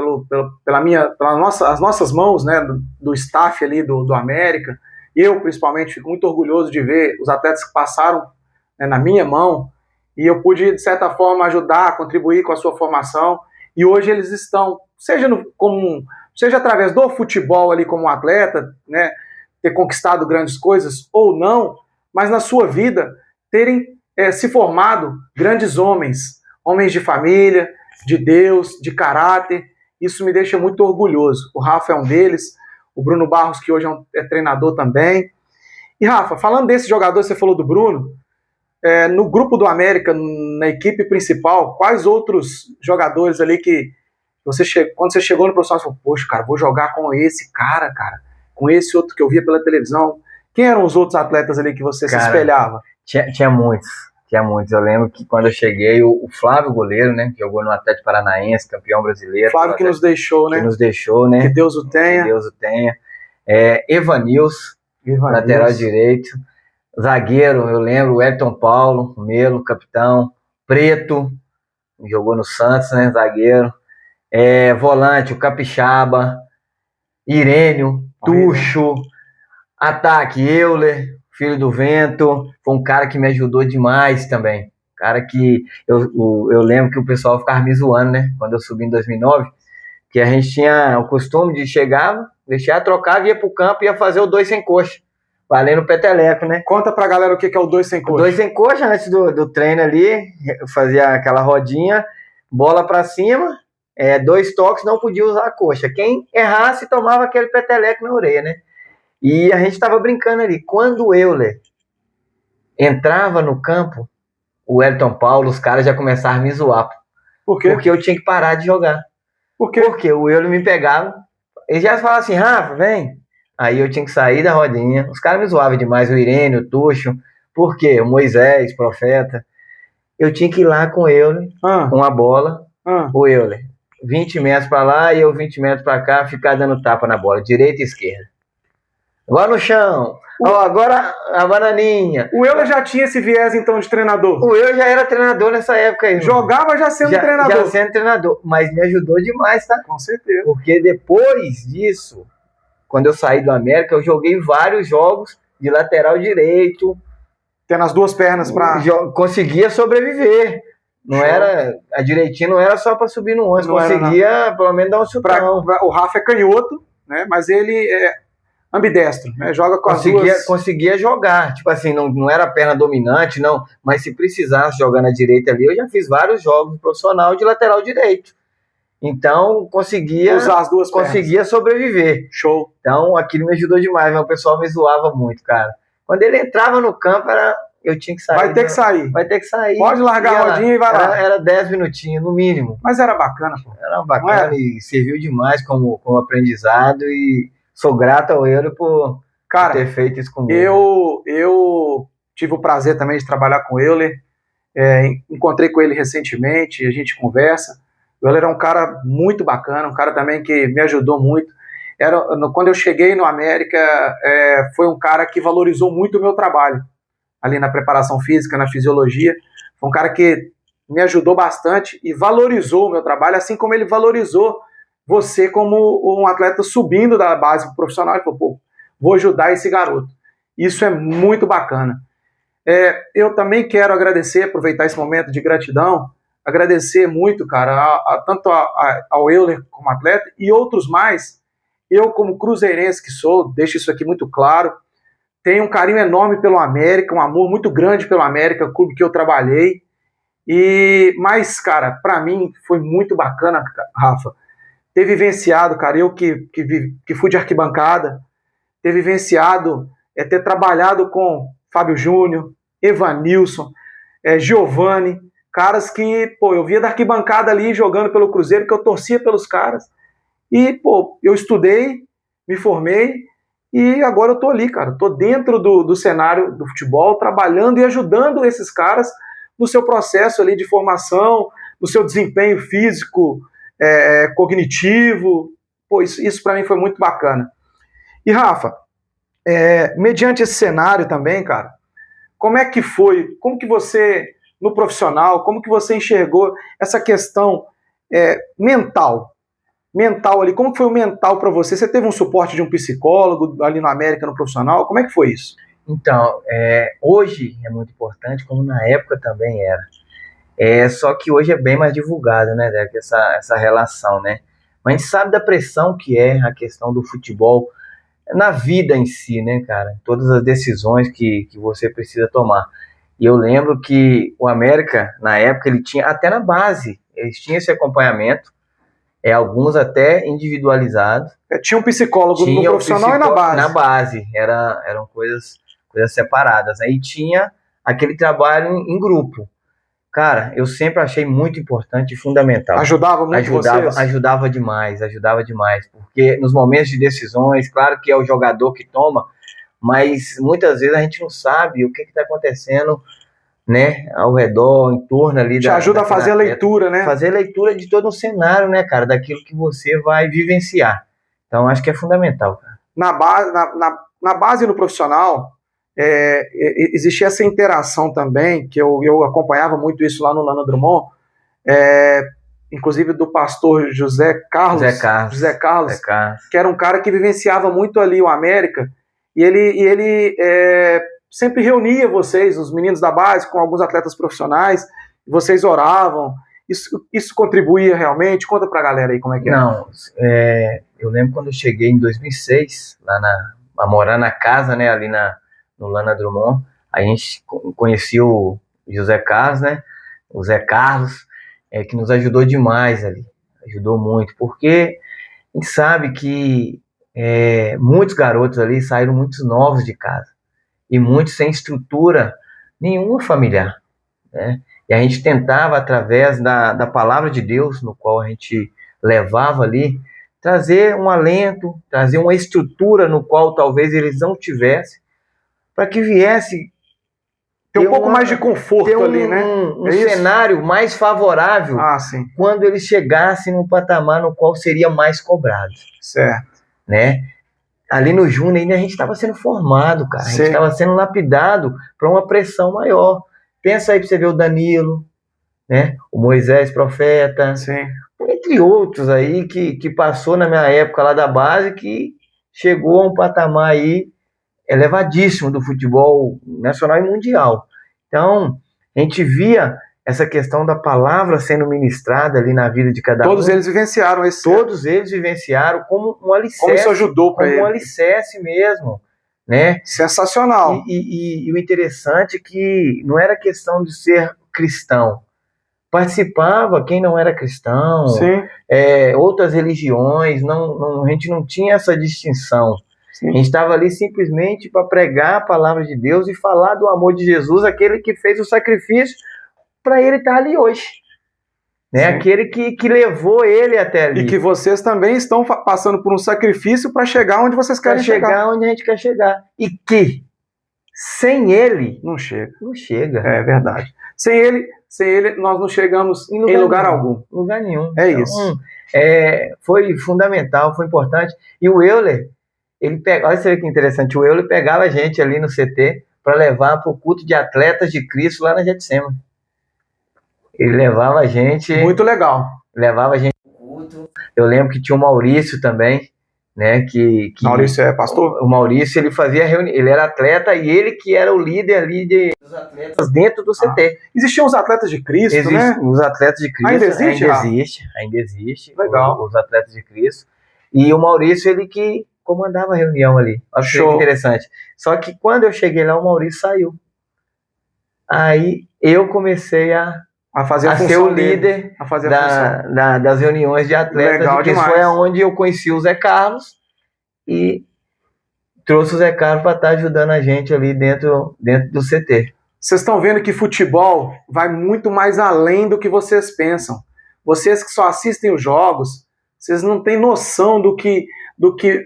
as nossas mãos, né, do staff ali do América. Eu, principalmente, fico muito orgulhoso de ver os atletas que passaram, né, na minha mão, e eu pude, de certa forma, ajudar, contribuir com a sua formação, e hoje eles estão, seja através do futebol ali como atleta, né, ter conquistado grandes coisas ou não, mas na sua vida terem se formado grandes homens de família, de Deus, de caráter. Isso me deixa muito orgulhoso. O Rafa é um deles, o Bruno Barros, que hoje é treinador também. E Rafa, falando desse jogador, você falou do Bruno, no grupo do América, na equipe principal, quais outros jogadores ali que quando você chegou no profissional, você falou, poxa, cara, vou jogar com esse cara, com esse outro que eu via pela televisão. Quem eram os outros atletas ali que você se espelhava? Tinha muitos. Eu lembro que quando eu cheguei, o Flávio, goleiro, né, que jogou no Atlético Paranaense, campeão brasileiro. Flávio que nos deixou, né? Que nos deixou, né? Que Deus o tenha. Que Deus o tenha. Evanilson, lateral direito. Zagueiro, eu lembro, o Elton Paulo, o Melo, capitão. Preto, jogou no Santos, né, zagueiro. Volante, o Capixaba. Irênio, Tuxo. Ataque, Euler, filho do vento, foi um cara que me ajudou demais também. Cara que eu lembro que o pessoal ficava me zoando, né? Quando eu subi em 2009, que a gente tinha o costume de chegar, deixar, trocava, ia pro campo e ia fazer o 2 sem coxa, valendo o peteleco, né? Conta pra galera o que é o 2 sem coxa. O 2 sem coxa, antes do treino ali, eu fazia aquela rodinha, bola pra cima, 2 toques, não podia usar a coxa. Quem errasse tomava aquele peteleco na orelha, né? E a gente estava brincando ali. Quando o Euler entrava no campo, o Elton Paulo, os caras já começaram a me zoar. Por quê? Porque eu tinha que parar de jogar. Por quê? Porque o Euler me pegava. Eles já falavam assim, Rafa, vem. Aí eu tinha que sair da rodinha. Os caras me zoavam demais, o Irênio, o Tuxo. Por quê? O Moisés, profeta. Eu tinha que ir lá com o Euler, com a bola. O Euler, 20 metros para lá e eu 20 metros para cá, ficar dando tapa na bola, direita e esquerda. Agora no chão. Agora a bananinha. O Euler já tinha esse viés, então, de treinador? O Euler já era treinador nessa época aí. Jogava já sendo treinador? Já sendo treinador. Mas me ajudou demais, tá? Com certeza. Porque depois disso, quando eu saí do América, eu joguei vários jogos de lateral direito. Tendo as duas pernas pra... Conseguia sobreviver. Não era... A direitinha não era só pra subir no 11. Conseguia, pelo menos, dar um chutão. O Rafa é canhoto, né? Mas ele é ambidestro, né? Joga com as duas... Conseguia jogar, tipo assim, não era perna dominante, não, mas se precisasse jogar na direita ali, eu já fiz vários jogos profissional de lateral direito. Então, conseguia usar as duas pernas. Conseguia sobreviver. Show. Então, aquilo me ajudou demais, mas o pessoal me zoava muito, cara. Quando ele entrava no campo, eu tinha que sair. Vai ter que sair. Vai ter que sair. Pode largar a rodinha e vai lá. Era 10 minutinhos, no mínimo. Mas era bacana, pô. Era bacana e serviu demais como aprendizado e... Sou grato ao Euler por ter feito isso comigo. Eu tive o prazer também de trabalhar com o Euler. Encontrei com ele recentemente, a gente conversa. O Euler é um cara muito bacana, um cara também que me ajudou muito. Quando eu cheguei no América, foi um cara que valorizou muito o meu trabalho. Ali na preparação física, na fisiologia. Foi um cara que me ajudou bastante e valorizou o meu trabalho, assim como ele valorizou você como um atleta subindo da base pro profissional. Ele falou, pô, vou ajudar esse garoto. Isso é muito bacana. Eu também quero agradecer, aproveitar esse momento de gratidão, agradecer muito, cara, tanto ao Euler como atleta e outros mais. Eu, como cruzeirense que sou, deixo isso aqui muito claro, tenho um carinho enorme pelo América, um amor muito grande pelo América, o clube que eu trabalhei. Mas, cara, para mim foi muito bacana, Rafa, ter vivenciado, cara, eu que fui de arquibancada, ter vivenciado, ter trabalhado com Fábio Júnior, Evanilson, Giovani, caras que, pô, eu via da arquibancada ali jogando pelo Cruzeiro, que eu torcia pelos caras, e, pô, eu estudei, me formei, e agora eu tô ali, cara, tô dentro do cenário do futebol, trabalhando e ajudando esses caras no seu processo ali de formação, no seu desempenho físico, cognitivo. Pô, isso para mim foi muito bacana. E Rafa, mediante esse cenário também, cara, como é que foi, como que você, no profissional, como que você enxergou essa questão mental ali, como que foi o mental para você? Você teve um suporte de um psicólogo ali na América, no profissional? Como é que foi isso? Então, hoje é muito importante, como na época também era. Só que hoje é bem mais divulgado, né, Derek, essa relação, né? Mas a gente sabe da pressão que é a questão do futebol na vida em si, né, cara? Todas as decisões que você precisa tomar. E eu lembro que o América, na época, ele tinha, até na base, eles tinham esse acompanhamento, alguns até individualizados. Tinha um psicólogo no profissional e na base. Na base, eram coisas separadas. Aí tinha aquele trabalho em grupo. Cara, eu sempre achei muito importante e fundamental. Ajudava muito vocês? Ajudava demais, porque nos momentos de decisões, claro que é o jogador que toma, mas muitas vezes a gente não sabe o que está acontecendo, né, ao redor, em torno ali. Te ajuda a fazer a leitura, né? Fazer a leitura de todo um cenário, né, cara, daquilo que você vai vivenciar. Então, acho que é fundamental, cara. Na base e no profissional, existia essa interação também, que eu acompanhava muito isso lá no Lana Drummond, inclusive do pastor José Carlos, que era um cara que vivenciava muito ali o América, e ele sempre reunia vocês, os meninos da base, com alguns atletas profissionais, vocês oravam. Isso contribuía realmente? Conta pra galera aí como é que é. Não, eu lembro quando eu cheguei em 2006, a morar na casa, né, ali no Lana Drummond, a gente conhecia o José Carlos, né, o Zé Carlos, que nos ajudou demais ali, ajudou muito, porque a gente sabe que muitos garotos ali saíram muito novos de casa, e muitos sem estrutura nenhuma familiar, né, e a gente tentava, através da palavra de Deus, no qual a gente levava ali, trazer um alento, trazer uma estrutura no qual talvez eles não tivessem, para que viesse ter um pouco mais de conforto ali, né? Um cenário mais favorável quando eles chegassem num patamar no qual seria mais cobrado. Certo. Né? Ali no Júnior ainda a gente estava sendo formado, cara. A gente estava sendo lapidado para uma pressão maior. Pensa aí para você ver o Danilo, né? O Moisés Profeta, entre outros aí que passou na minha época lá da base, que chegou a um patamar aí elevadíssimo do futebol nacional e mundial. Então, a gente via essa questão da palavra sendo ministrada ali na vida de cada um. Todos eles vivenciaram isso. Todos eles vivenciaram como um alicerce. Como isso ajudou para eles. Como um alicerce mesmo, né? Sensacional. E o interessante é que não era questão de ser cristão. Participava quem não era cristão, outras religiões, a gente não tinha essa distinção. A gente estava ali simplesmente para pregar a palavra de Deus e falar do amor de Jesus, aquele que fez o sacrifício para ele estar ali hoje. Né? Aquele que levou ele até ali. E que vocês também estão passando por um sacrifício para chegar onde vocês querem chegar. Para chegar onde a gente quer chegar. E que sem ele não chega. Não chega. É verdade. Sem ele nós não chegamos em lugar algum. Lugar nenhum. Então, isso. Foi fundamental, foi importante. E o Euler, olha você vê que interessante, o Euler pegava a gente ali no CT para levar para o culto de atletas de Cristo lá na Getsemane. Ele levava a gente... Muito legal. Levava a gente para o culto. Eu lembro que tinha o Maurício também, né? Maurício é pastor? O Maurício, ele fazia reunião, ele era atleta e ele que era o líder ali dos atletas dentro do CT. Existiam os atletas de Cristo, né? Os atletas de Cristo. Ainda existe. Legal. Os atletas de Cristo. E o Maurício, ele que comandava a reunião ali. Achei interessante. Só que quando eu cheguei lá, o Maurício saiu. Aí eu comecei a A fazer a a ser função o dele, líder a fazer a função. das reuniões de atletas. Legal e que demais. foi onde eu conheci o Zé Carlos e trouxe o Zé Carlos para estar ajudando a gente ali dentro do CT. Vocês estão vendo que futebol vai muito mais além do que vocês pensam. Vocês que só assistem os jogos, vocês não têm noção do que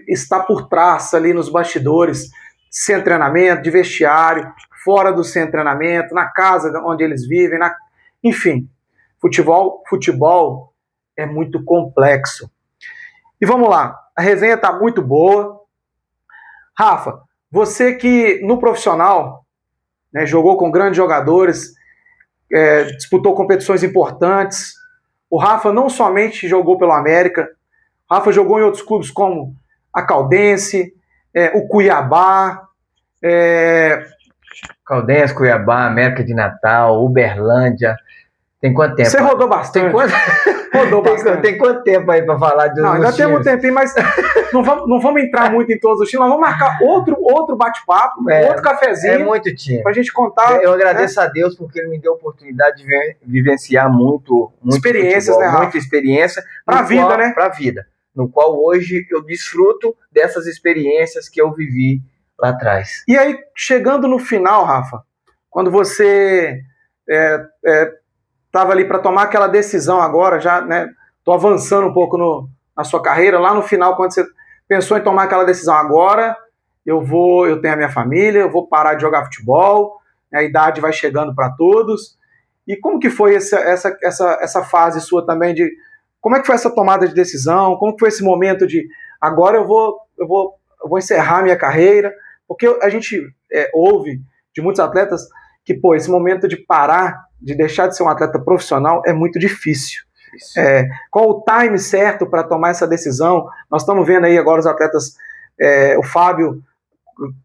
está por trás ali nos bastidores, sem treinamento, de vestiário, fora do sem treinamento, na casa onde eles vivem, enfim. Futebol é muito complexo. E vamos lá, a resenha está muito boa. Rafa, você que no profissional, né, jogou com grandes jogadores, disputou competições importantes. O Rafa não somente jogou pelo América, o Rafa jogou em outros clubes como a Caldense, o Cuiabá. Caldense, Cuiabá, América de Natal, Uberlândia. Tem quanto tempo? Você rodou bastante. Rodou bastante. Tem quanto tempo aí para falar de Não, ainda temos um tempinho, mas não vamos entrar muito em todos os times. Nós vamos marcar outro bate-papo, outro cafezinho. É muito time. Pra gente contar. Eu agradeço a Deus porque ele me deu a oportunidade de vivenciar muito experiências, futebol, né, Rafa? muita experiência. Pra vida, né? Pra vida. No qual hoje eu desfruto dessas experiências que eu vivi lá atrás. E aí, chegando no final, Rafa, quando você estava ali para tomar aquela decisão agora, já, né? Tô avançando um pouco na sua carreira, lá no final, quando você pensou em tomar aquela decisão, agora eu tenho a minha família, eu vou parar de jogar futebol, a idade vai chegando para todos. E como que foi essa fase sua também de como é que foi essa tomada de decisão? Como que foi esse momento de agora eu vou encerrar minha carreira? Porque a gente ouve de muitos atletas que, esse momento de parar, de deixar de ser um atleta profissional é muito difícil. Qual o time certo para tomar essa decisão? Nós estamos vendo aí agora os atletas, o Fábio,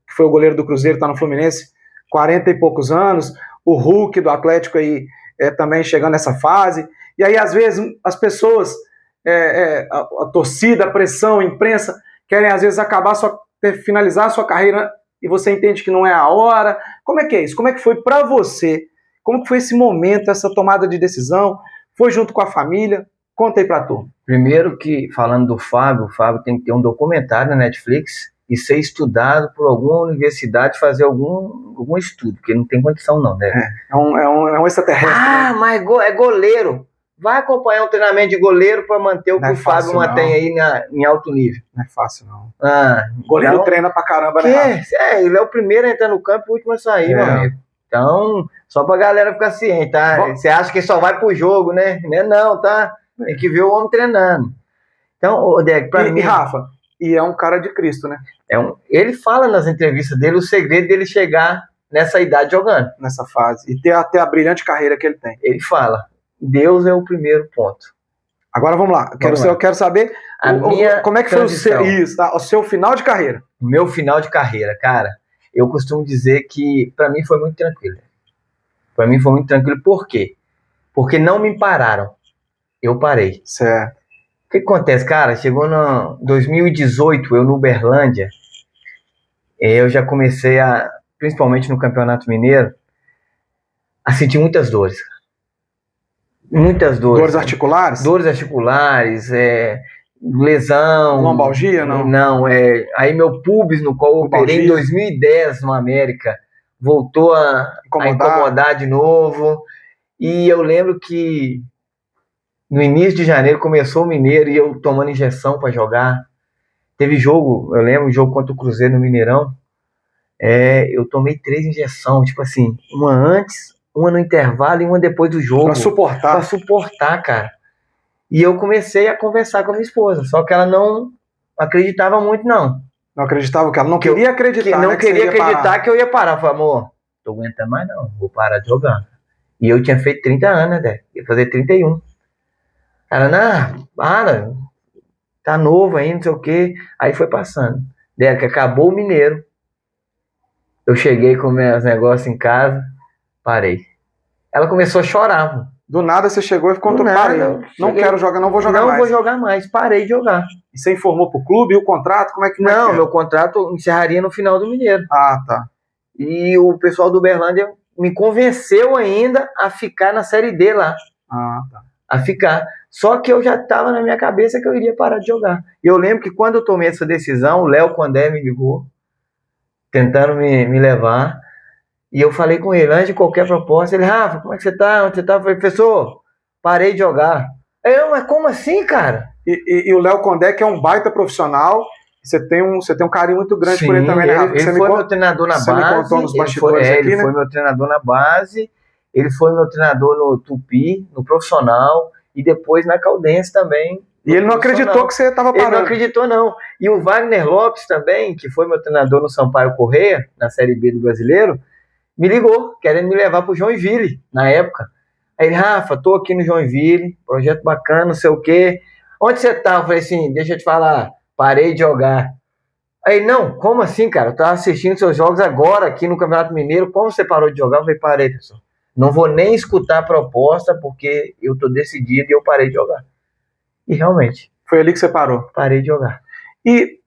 que foi o goleiro do Cruzeiro, está no Fluminense, 40 e poucos anos, o Hulk do Atlético aí também chegando nessa fase, e aí às vezes as pessoas, a torcida, a pressão, a imprensa, querem às vezes finalizar a sua carreira e você entende que não é a hora. Como é que é isso? Como é que foi para você? Como que foi esse momento, essa tomada de decisão? Foi junto com a família? Conta aí pra tu. Primeiro que, falando do Fábio, o Fábio tem que ter um documentário na Netflix e ser estudado por alguma universidade, fazer algum estudo, porque não tem condição não, né? É um extraterrestre. Ah, né? Mas é goleiro. Vai acompanhar um treinamento de goleiro para manter o que o Fábio mantém aí em alto nível. Não é fácil, não. Goleiro não treina pra caramba, né? Ele é o primeiro a entrar no campo e o último a sair, meu amigo. Então, só pra galera ficar ciente, tá? Você acha que só vai pro jogo, né? Não, tá? Tem que ver o homem treinando. Então, Deg, pra mim... Rafa, e é um cara de Cristo, né? Ele fala nas entrevistas dele o segredo dele chegar nessa idade jogando. Nessa fase. E ter até a brilhante carreira que ele tem. Ele fala, Deus é o primeiro ponto. Agora vamos lá. Eu quero saber como é que foi o seu final de carreira. O meu final de carreira, cara, eu costumo dizer que pra mim foi muito tranquilo. Pra mim foi muito tranquilo. Por quê? Porque não me pararam. Eu parei. Certo. O que acontece, cara? Chegou no 2018, eu no Uberlândia, eu já comecei principalmente no Campeonato Mineiro, a sentir muitas dores. Muitas dores. Dores articulares? Dores articulares, lesão. Lombalgia, não? Não, aí meu pubis, no qual eu operei em 2010 no América, voltou a incomodar de novo. E eu lembro que no início de janeiro começou o Mineiro e eu tomando injeção para jogar. Teve jogo, eu lembro, um jogo contra o Cruzeiro no Mineirão. Eu tomei 3 injeções, tipo assim, uma antes, uma no intervalo e uma depois do jogo. Pra suportar. Pra suportar, cara. E eu comecei a conversar com a minha esposa, só que ela não acreditava muito, não. Não acreditava que ela não queria acreditar. Não queria acreditar que eu ia parar. Eu falei, amor, tô aguentando mais não, vou parar de jogar. E eu tinha feito 30 anos, né, ia fazer 31. Ela, não, para, tá novo ainda, não sei o quê. Aí foi passando. Daí que acabou o Mineiro. Eu cheguei com meus negócios em casa, parei. Ela começou a chorar, mano. Do nada você chegou e ficou parei. Não quero jogar, não vou jogar mais. Não vou jogar mais, parei de jogar. E você informou pro clube e o contrato? Como é que Não, meu contrato encerraria no final do Mineiro. Ah, tá. E o pessoal do Uberlândia me convenceu ainda a ficar na Série D lá. Ah, tá. A ficar. Só que eu já estava na minha cabeça que eu iria parar de jogar. E eu lembro que quando eu tomei essa decisão, o Léo Condé me ligou, tentando me levar. E eu falei com ele, antes de qualquer proposta, ele, Rafa, como é que você tá? Onde você tá? Eu falei, professor, parei de jogar. Mas como assim, cara? E o Léo Condé, que é um baita profissional, você tem um carinho muito grande. Sim, por ele também, né? Ele foi meu treinador na base. Você me contou nos bastidores aqui, né? Ele foi meu treinador na base, ele foi meu treinador no Tupi, no profissional, e depois na Caldense também. E ele não acreditou que você estava parando. Ele não acreditou, não. E o Wagner Lopes também, que foi meu treinador no Sampaio Corrêa, na Série B do Brasileiro, me ligou, querendo me levar pro Joinville, na época. Aí ele, Rafa, tô aqui no Joinville, projeto bacana, não sei o quê. Onde você tá? Eu falei assim, deixa eu te falar, parei de jogar. Aí, não, como assim, cara? Eu tava assistindo seus jogos agora aqui no Campeonato Mineiro, como você parou de jogar? Eu falei, parei, pessoal. Não vou nem escutar a proposta, porque eu tô decidido e eu parei de jogar. E realmente. Foi ali que você parou? Parei de jogar. E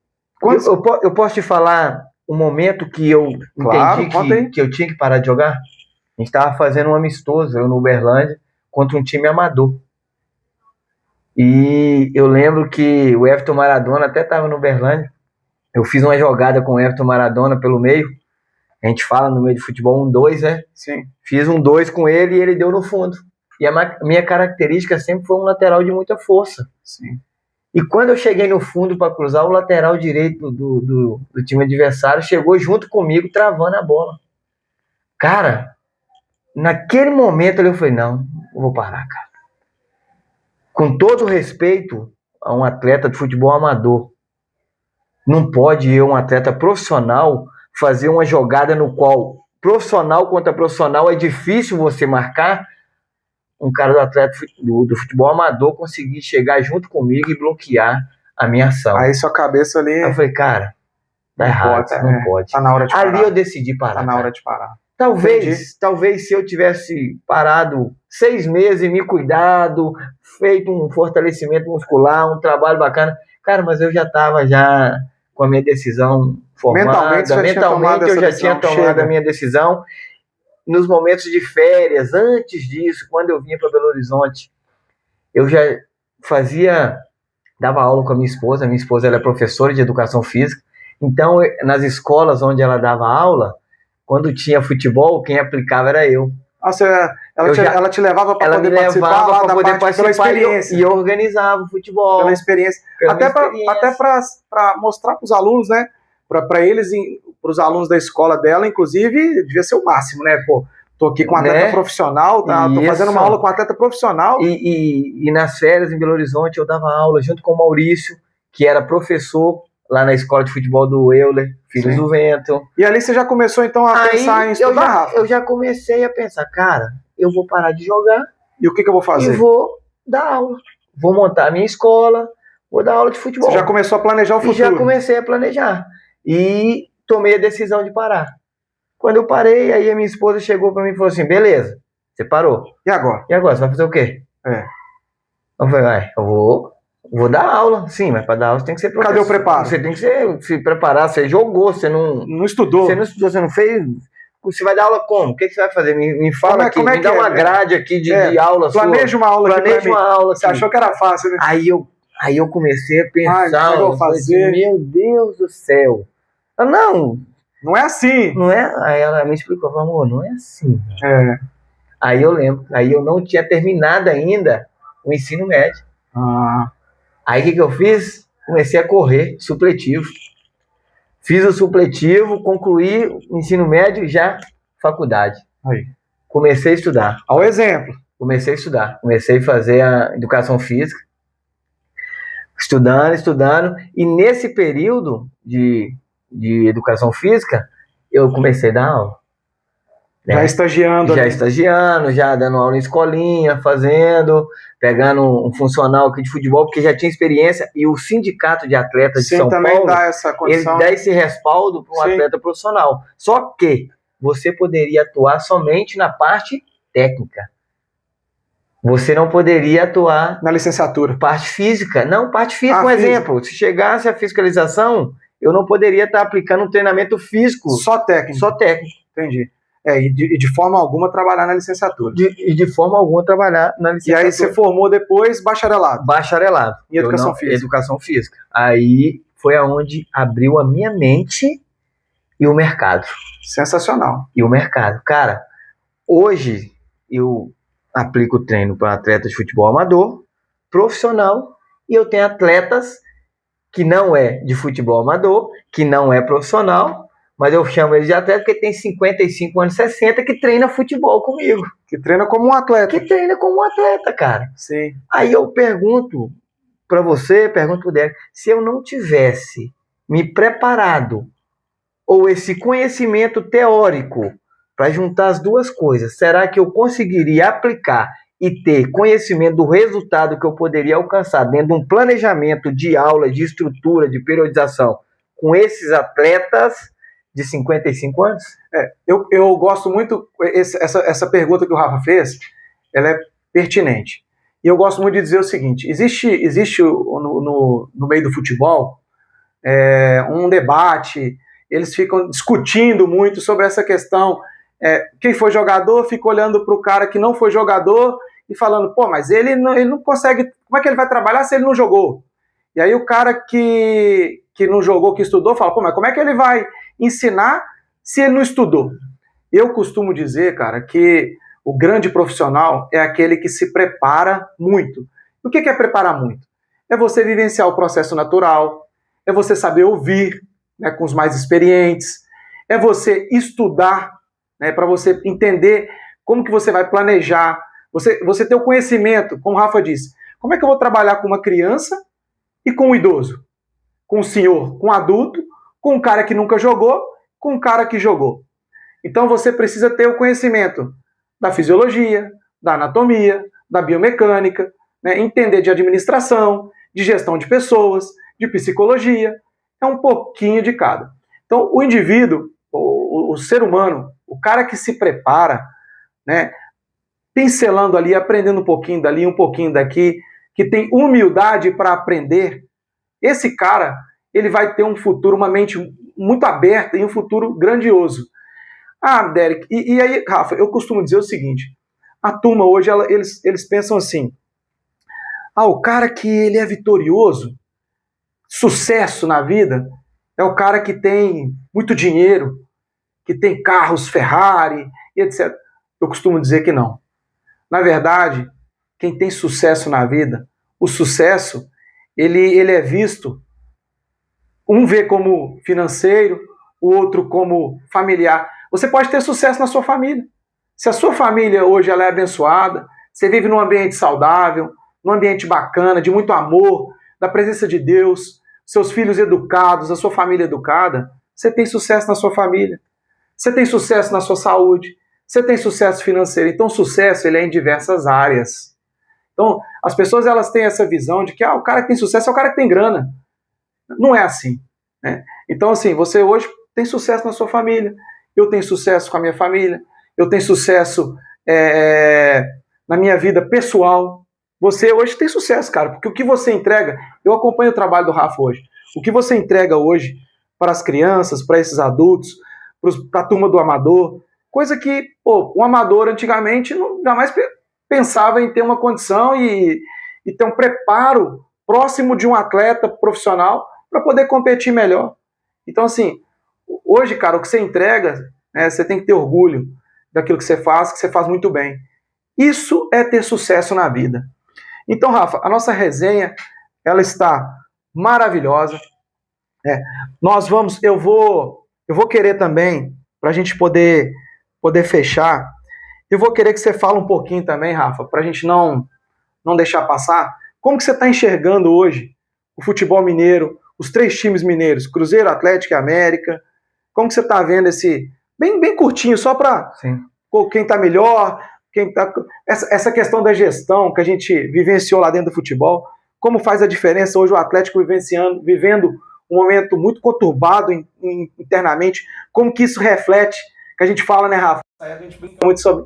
quando... eu posso te falar um momento que eu entendi que eu tinha que parar de jogar? A gente estava fazendo um amistoso, eu no Uberlândia, contra um time amador. E eu lembro que o Everton Maradona até estava no Uberlândia. Eu fiz uma jogada com o Everton Maradona pelo meio. A gente fala no meio de futebol 1-2, né? Sim. Fiz 1-2 com ele e ele deu no fundo. E a minha característica sempre foi um lateral de muita força. Sim. E quando eu cheguei no fundo para cruzar, o lateral direito do time adversário chegou junto comigo, travando a bola. Cara, naquele momento eu falei, não, eu vou parar, cara. Com todo respeito a um atleta de futebol amador, não pode um atleta profissional fazer uma jogada no qual profissional contra profissional é difícil você marcar. Um cara do atleta do futebol amador conseguir chegar junto comigo e bloquear a minha ação. Aí sua cabeça ali... Eu falei, cara, tá errado, não pode. Tá na hora de parar. Ali eu decidi parar. Tá na hora de parar. Talvez se eu tivesse parado 6 meses, me cuidado, feito um fortalecimento muscular, um trabalho bacana, cara, mas eu já tava com a minha decisão formada. Mentalmente eu já tinha tomado a minha decisão. Nos momentos de férias, antes disso, quando eu vinha para Belo Horizonte, eu já dava aula com a minha esposa ela é professora de educação física, então nas escolas onde ela dava aula, quando tinha futebol, quem aplicava era eu. Nossa, ela te levava para poder participar lá da parte pela experiência. E eu organizava o futebol. Pela experiência. Até para mostrar para os alunos, né? Para eles, para os alunos da escola dela, inclusive, devia ser o máximo, né? Pô, tô aqui com um atleta profissional, tô fazendo uma aula com um atleta profissional. E nas férias em Belo Horizonte eu dava aula junto com o Maurício, que era professor lá na escola de futebol do Euler, filhos do Vento. E ali você já começou então a pensar em estudar, Rafa? Eu já comecei a pensar, cara, eu vou parar de jogar. E o que eu vou fazer? E vou dar aula. Vou montar a minha escola, vou dar aula de futebol. Você já começou a planejar o futuro? E já comecei a planejar. E tomei a decisão de parar. Quando eu parei, aí a minha esposa chegou para mim e falou assim, beleza, você parou. E agora? E agora, você vai fazer o quê? Eu falei, eu vou dar aula. Sim, mas para dar aula você tem que ser professor. Cadê o preparo? Você tem que se preparar, você jogou, você não estudou. Você não fez... Você vai dar aula como? O que você vai fazer? Me fala aqui, me dá uma grade aqui de aula sua. Planeja uma aula aqui. Planeja uma aula. Você achou que era fácil, né? Aí eu comecei a pensar, eu vou fazer? Meu Deus do céu. Não é assim. Não é? Aí ela me explicou, amor, não é assim. Aí eu lembro, aí eu não tinha terminado ainda o ensino médio. Aí o que eu fiz? Comecei a correr, supletivo. Fiz o supletivo, concluí o ensino médio e já faculdade. Aí. Comecei a estudar. Ao exemplo. Comecei a estudar. Comecei a fazer a educação física. Estudando. E nesse período de educação física, eu comecei a dar aula. Já estagiando. Já dando aula em escolinha, pegando um funcional aqui de futebol, porque já tinha experiência, e o sindicato de atletas de São Paulo, dá essa condição, ele dá esse respaldo para um atleta profissional. Só que você poderia atuar somente na parte técnica. Você não poderia atuar... Na licenciatura. Parte física. Não, parte física, exemplo. Se chegasse a fiscalização, eu não poderia estar aplicando um treinamento físico. Só técnico. Só técnico. Entendi. E de forma alguma trabalhar na licenciatura. De forma alguma trabalhar na E licenciatura. aí você formou depois bacharelado. Bacharelado. Em educação física. Educação física. Aí foi aonde abriu a minha mente e o mercado. Sensacional. E o mercado. Cara, hoje eu aplico treino para atletas de futebol amador, profissional, e eu tenho atletas que não é de futebol amador, que não é profissional, mas eu chamo eles de atleta porque tem 55 anos, 60, que treina futebol comigo. Que treina como um atleta. Que treina como um atleta, cara. Sim. Aí eu pergunto para você, pergunto pro Derek, se eu não tivesse me preparado ou esse conhecimento teórico para juntar as duas coisas, será que eu conseguiria aplicar e ter conhecimento do resultado que eu poderia alcançar dentro de um planejamento de aula, de estrutura, de periodização com esses atletas de 55 anos? Eu gosto muito, essa pergunta que o Rafa fez, ela é pertinente. E eu gosto muito de dizer o seguinte, existe no meio do futebol um debate, eles ficam discutindo muito sobre essa questão, quem foi jogador fica olhando para o cara que não foi jogador e falando, pô, mas ele não consegue, como é que ele vai trabalhar se ele não jogou? E aí o cara que não jogou, que estudou, fala, pô, mas como é que ele vai ensinar se ele não estudou? Eu costumo dizer, cara, que o grande profissional é aquele que se prepara muito. O que é preparar muito? É você vivenciar o processo natural, é você saber ouvir, né, com os mais experientes, é você estudar, né, para você entender como que você vai planejar, você ter o conhecimento, como o Rafa disse, como é que eu vou trabalhar com uma criança e com um idoso? Com um senhor, com um adulto, com um cara que nunca jogou, com um cara que jogou. Então você precisa ter o conhecimento da fisiologia, da anatomia, da biomecânica, né, entender de administração, de gestão de pessoas, de psicologia, é um pouquinho de cada. Então o indivíduo, o ser humano, o cara que se prepara, né, pincelando ali, aprendendo um pouquinho dali, um pouquinho daqui, que tem humildade para aprender, esse cara, ele vai ter um futuro, uma mente muito aberta e um futuro grandioso. Ah, Derek, e aí, Rafa, eu costumo dizer o seguinte, a turma hoje, eles pensam assim, o cara que ele é vitorioso, sucesso na vida, é o cara que tem muito dinheiro, que tem carros Ferrari, e etc. Eu costumo dizer que não. Na verdade, quem tem sucesso na vida, o sucesso, ele é visto, um vê como financeiro, o outro como familiar. Você pode ter sucesso na sua família. Se a sua família hoje ela é abençoada, você vive num ambiente saudável, num ambiente bacana, de muito amor, da presença de Deus, seus filhos educados, a sua família educada, você tem sucesso na sua família. Você tem sucesso na sua saúde, você tem sucesso financeiro. Então, o sucesso ele é em diversas áreas. Então, as pessoas elas têm essa visão de que o cara que tem sucesso é o cara que tem grana. Não é assim, né? Então, assim, você hoje tem sucesso na sua família, eu tenho sucesso com a minha família, eu tenho sucesso na minha vida pessoal. Você hoje tem sucesso, cara, porque o que você entrega, eu acompanho o trabalho do Rafa hoje, o que você entrega hoje para as crianças, para esses adultos, para a turma do amador, coisa que um amador antigamente jamais pensava em ter uma condição e ter um preparo próximo de um atleta profissional para poder competir melhor. Então, assim, hoje, cara, o que você entrega, né, você tem que ter orgulho daquilo que você faz muito bem. Isso é ter sucesso na vida. Então, Rafa, a nossa resenha, ela está maravilhosa. Eu vou querer também, para a gente poder fechar, eu vou querer que você fale um pouquinho também, Rafa, para a gente não deixar passar, como que você está enxergando hoje o futebol mineiro, os 3 times mineiros, Cruzeiro, Atlético e América, como que você está vendo esse, bem curtinho, só para quem está melhor, essa questão da gestão que a gente vivenciou lá dentro do futebol, como faz a diferença hoje o Atlético vivendo um momento muito conturbado internamente, como que isso reflete, que a gente fala, né, Rafa? A gente brinca muito sobre,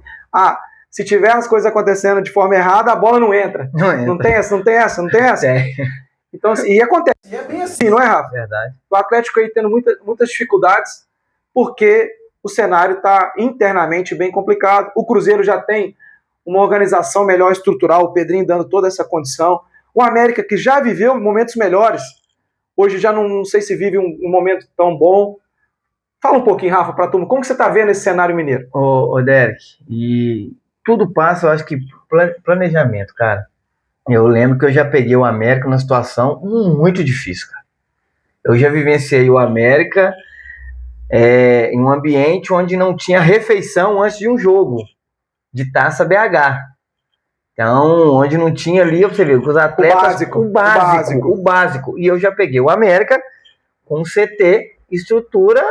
se tiver as coisas acontecendo de forma errada, a bola não entra. Não tem essa. Então, assim, e acontece, e é bem assim, não é, Rafa? Verdade. O Atlético aí tendo muitas dificuldades, porque o cenário está internamente bem complicado. O Cruzeiro já tem uma organização melhor estrutural, o Pedrinho dando toda essa condição. O América, que já viveu momentos melhores, hoje já não sei se vive um momento tão bom. Fala um pouquinho, Rafa, para a turma, como que você está vendo esse cenário mineiro? Ô, Derek, e tudo passa, eu acho que planejamento, cara. Eu lembro que eu já peguei o América numa situação muito difícil, cara. Eu já vivenciei o América em um ambiente onde não tinha refeição antes de um jogo de Taça BH. Então, onde não tinha ali, você viu, com os atletas... O básico. E eu já peguei o América com CT, estrutura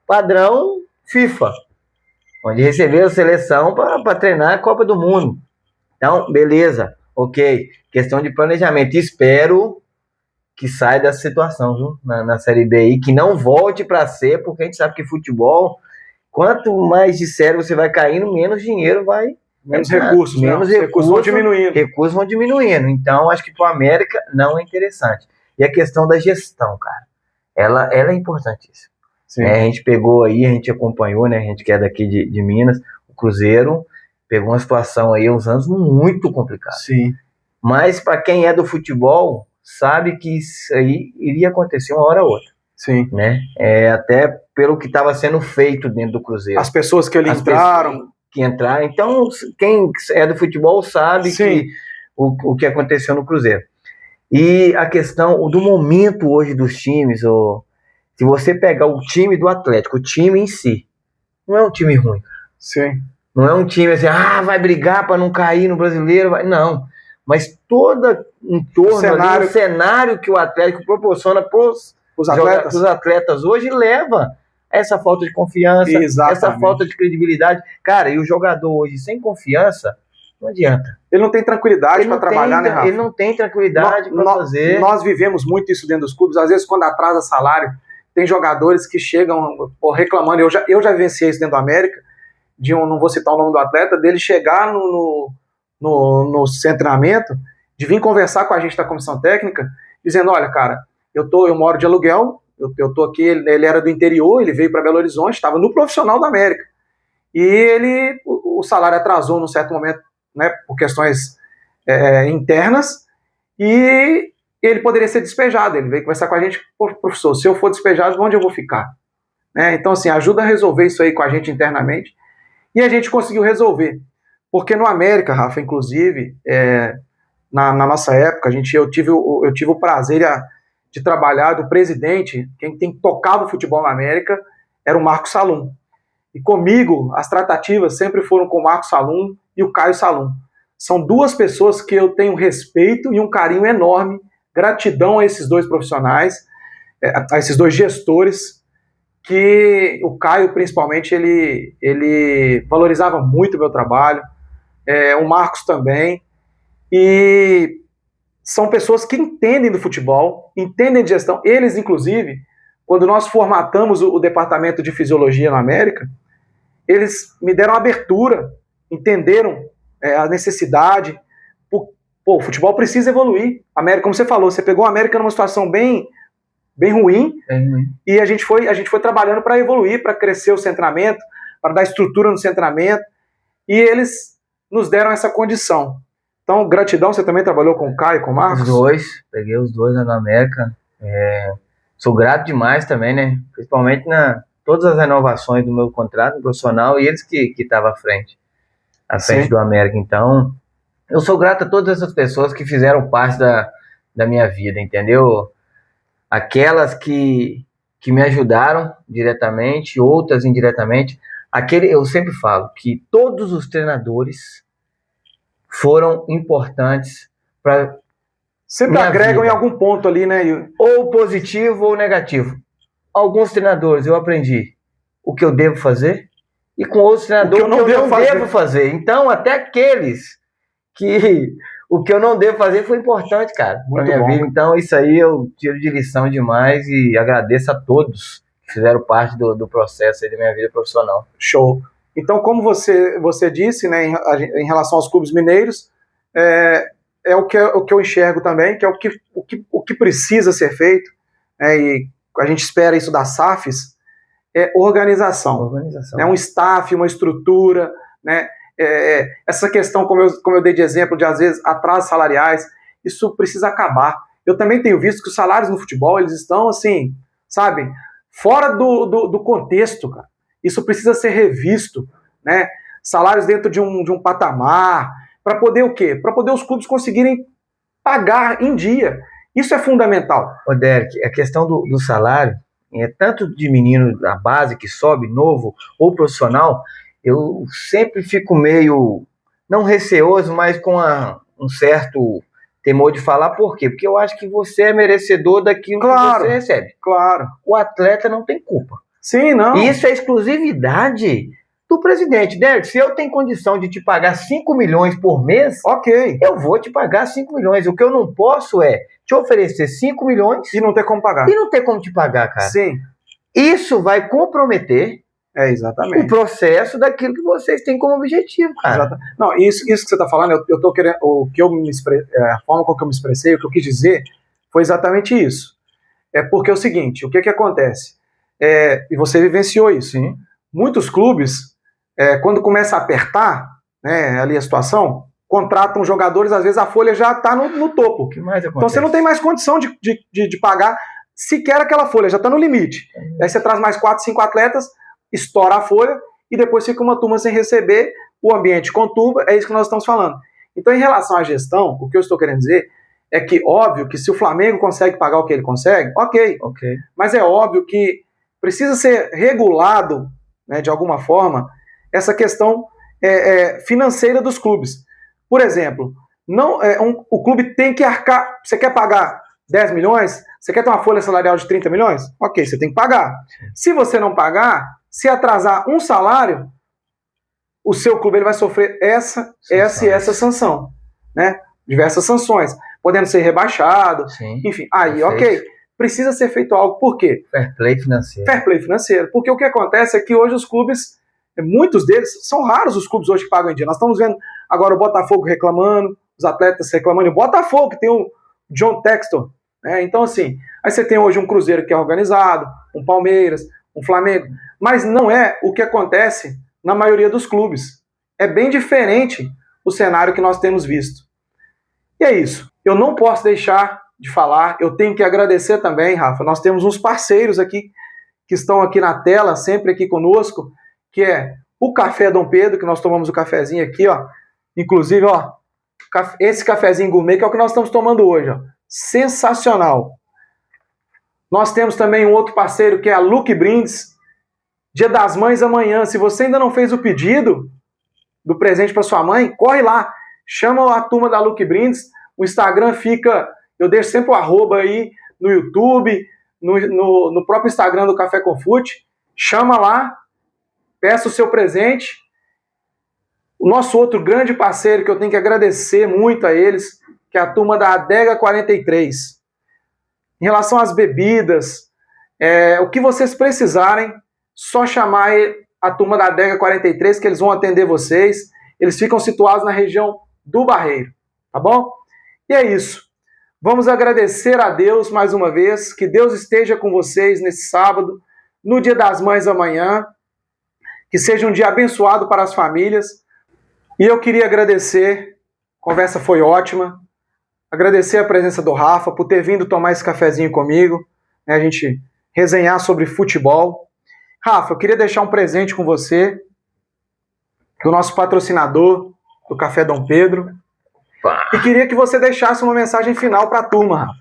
padrão FIFA, onde recebeu a seleção para treinar a Copa do Mundo. Então, beleza, ok. Questão de planejamento. Espero que saia dessa situação, viu? Na Série B aí, que não volte para ser, porque a gente sabe que futebol, quanto mais de série você vai caindo, menos dinheiro vai... Menos recursos, vão diminuindo. Recursos vão diminuindo. Então, acho que para o América não é interessante. E a questão da gestão, cara, ela é importantíssima. A gente pegou aí, a gente acompanhou, né? A gente que é daqui de Minas, o Cruzeiro pegou uma situação aí, uns anos muito complicada. Sim. Mas para quem é do futebol, sabe que isso aí iria acontecer uma hora ou outra. Sim. Né? Até pelo que estava sendo feito dentro do Cruzeiro. As pessoas que ali entraram. Então, quem é do futebol sabe que o que aconteceu no Cruzeiro. E a questão do momento hoje dos times, se você pegar o time do Atlético, o time em si, não é um time ruim. Sim. Não é um time assim, vai brigar para não cair no Brasileiro, não. Mas todo em torno do cenário que o Atlético proporciona para os atletas hoje leva essa falta de confiança, essa falta de credibilidade. Cara, e o jogador hoje sem confiança, não adianta. Ele não tem tranquilidade para trabalhar, né, Rafa? Ele não tem tranquilidade para fazer. Nós vivemos muito isso dentro dos clubes. Às vezes, quando atrasa salário, tem jogadores que chegam reclamando. Eu já vivenciei isso dentro do América, não vou citar o nome do atleta, dele chegar no centro de treinamento, de vir conversar com a gente da comissão técnica, dizendo, olha, cara, eu moro de aluguel, eu tô aqui, ele era do interior, ele veio para Belo Horizonte, estava no profissional da América. E o salário atrasou num certo momento, né, por questões internas, e ele poderia ser despejado. Ele veio conversar com a gente, professor, se eu for despejado, onde eu vou ficar? Então, assim, ajuda a resolver isso aí com a gente internamente. E a gente conseguiu resolver. Porque no América, Rafa, inclusive, na nossa época, eu tive o prazer de trabalhar do presidente, quem tem tocado o futebol na América, era o Marco Salum. E comigo, as tratativas sempre foram com o Marco Salum e o Caio Salum. São duas pessoas que eu tenho respeito e um carinho enorme, gratidão a esses dois profissionais, a esses dois gestores, que o Caio, principalmente, ele valorizava muito o meu trabalho, o Marcos também, e são pessoas que entendem do futebol, entendem de gestão. Eles, inclusive, quando nós formatamos o departamento de fisiologia na América, eles me deram abertura, entenderam a necessidade. O futebol precisa evoluir. América, como você falou, você pegou a América numa situação bem ruim, e a gente foi trabalhando para evoluir, para crescer o centramento, para dar estrutura no centramento, e eles nos deram essa condição. Então, gratidão. Você também trabalhou com o Caio, com o Marcos? Os dois, peguei os dois lá na América. Sou grato demais também, né? Principalmente todas as renovações do meu contrato profissional, e eles que estavam à frente do América. Então, eu sou grato a todas essas pessoas que fizeram parte da minha vida, entendeu? Aquelas que me ajudaram diretamente, outras indiretamente. Eu sempre falo que todos os treinadores foram importantes para sempre agregam em algum ponto ali, né? Ou positivo ou negativo. Alguns treinadores eu aprendi o que eu devo fazer, e com outros treinadores o que eu não devo fazer. Então, até aqueles que o que eu não devo fazer foi importante, cara, para minha vida. Então, isso aí eu tiro de lição demais e agradeço a todos que fizeram parte do processo aí da minha vida profissional. Show. Então, como você disse, né, em relação aos clubes mineiros, o que eu enxergo também, que é o que precisa ser feito, e a gente espera isso das SAFs, é organização. Organização. Né? Um staff, uma estrutura, né? Essa questão, como eu dei de exemplo, de às vezes atrasos salariais, isso precisa acabar. Eu também tenho visto que os salários no futebol, eles estão assim, sabe, fora do contexto, cara. Isso precisa ser revisto, né? Salários dentro de um patamar, para poder o quê? Para poder os clubes conseguirem pagar em dia. Isso é fundamental. Ô, Derek, a questão do salário, tanto de menino da base que sobe, novo, ou profissional, eu sempre fico meio, não receoso, mas com um certo temor de falar. Por quê? Porque eu acho que você é merecedor daquilo que você recebe. Claro. O atleta não tem culpa. Sim, não. Isso é exclusividade do presidente. Derek, se eu tenho condição de te pagar 5 milhões por mês, ok, eu vou te pagar 5 milhões. O que eu não posso é te oferecer 5 milhões e não ter como pagar. E não ter como te pagar, cara. Sim. Isso vai compreender exatamente o processo daquilo que vocês têm como objetivo, cara. Não, isso que você está falando, eu tô querendo, a forma com que eu me expressei, o que eu quis dizer, foi exatamente isso. Porque é o seguinte, o que acontece? E você vivenciou isso. Sim. Muitos clubes, quando começa a apertar, né, ali a situação, contratam jogadores, às vezes a folha já está no topo. O que mais acontece? Então você não tem mais condição de pagar sequer aquela folha, já está no limite. Aí você traz mais 4, 5 atletas, estoura a folha e depois fica uma turma sem receber, o ambiente conturba, é isso que nós estamos falando. Então, em relação à gestão, o que eu estou querendo dizer é que, óbvio, que se o Flamengo consegue pagar o que ele consegue, ok. Mas é óbvio que precisa ser regulado, né, de alguma forma, essa questão financeira dos clubes. Por exemplo, o clube tem que arcar, você quer pagar 10 milhões, você quer ter uma folha salarial de 30 milhões? Ok, você tem que pagar. Se você não pagar, se atrasar um salário, o seu clube ele vai sofrer essa e essa sanção, né? Diversas sanções, podendo ser rebaixado, enfim. Aí, ok, precisa ser feito algo. Por quê? Fair play financeiro. Fair play financeiro. Porque o que acontece é que hoje os clubes, muitos deles, são raros os clubes hoje que pagam em dia. Nós estamos vendo agora o Botafogo reclamando, os atletas reclamando, o Botafogo que tem o John Textor, né? Então, assim, aí você tem hoje um Cruzeiro que é organizado, um Palmeiras, um Flamengo, mas não é o que acontece na maioria dos clubes. É bem diferente o cenário que nós temos visto. E é isso. Eu não posso deixar de falar, eu tenho que agradecer também, Rafa, nós temos uns parceiros aqui, que estão aqui na tela, sempre aqui conosco, que é o Café Dom Pedro, que nós tomamos o cafezinho aqui, ó. Inclusive, ó, esse cafezinho gourmet, que é o que nós estamos tomando hoje, ó. Sensacional. Nós temos também um outro parceiro, que é a Luke Brindes. Dia das Mães amanhã. Se você ainda não fez o pedido do presente para sua mãe, corre lá. Chama a turma da Luke Brindes. O Instagram fica... Eu deixo sempre o arroba aí no YouTube, no próprio Instagram do Café com Fute. Chama lá. Peça o seu presente. O nosso outro grande parceiro, que eu tenho que agradecer muito a eles, que é a turma da Adega 43. Em relação às bebidas, o que vocês precisarem, só chamar a turma da Adega 43, que eles vão atender vocês. Eles ficam situados na região do Barreiro, tá bom? E é isso. Vamos agradecer a Deus mais uma vez, que Deus esteja com vocês nesse sábado, no Dia das Mães amanhã, que seja um dia abençoado para as famílias. E eu queria agradecer, a conversa foi ótima, agradecer a presença do Rafa por ter vindo tomar esse cafezinho comigo, né, a gente resenhar sobre futebol. Rafa, eu queria deixar um presente com você, do nosso patrocinador, do Café Dom Pedro, e queria que você deixasse uma mensagem final para a turma, Rafa.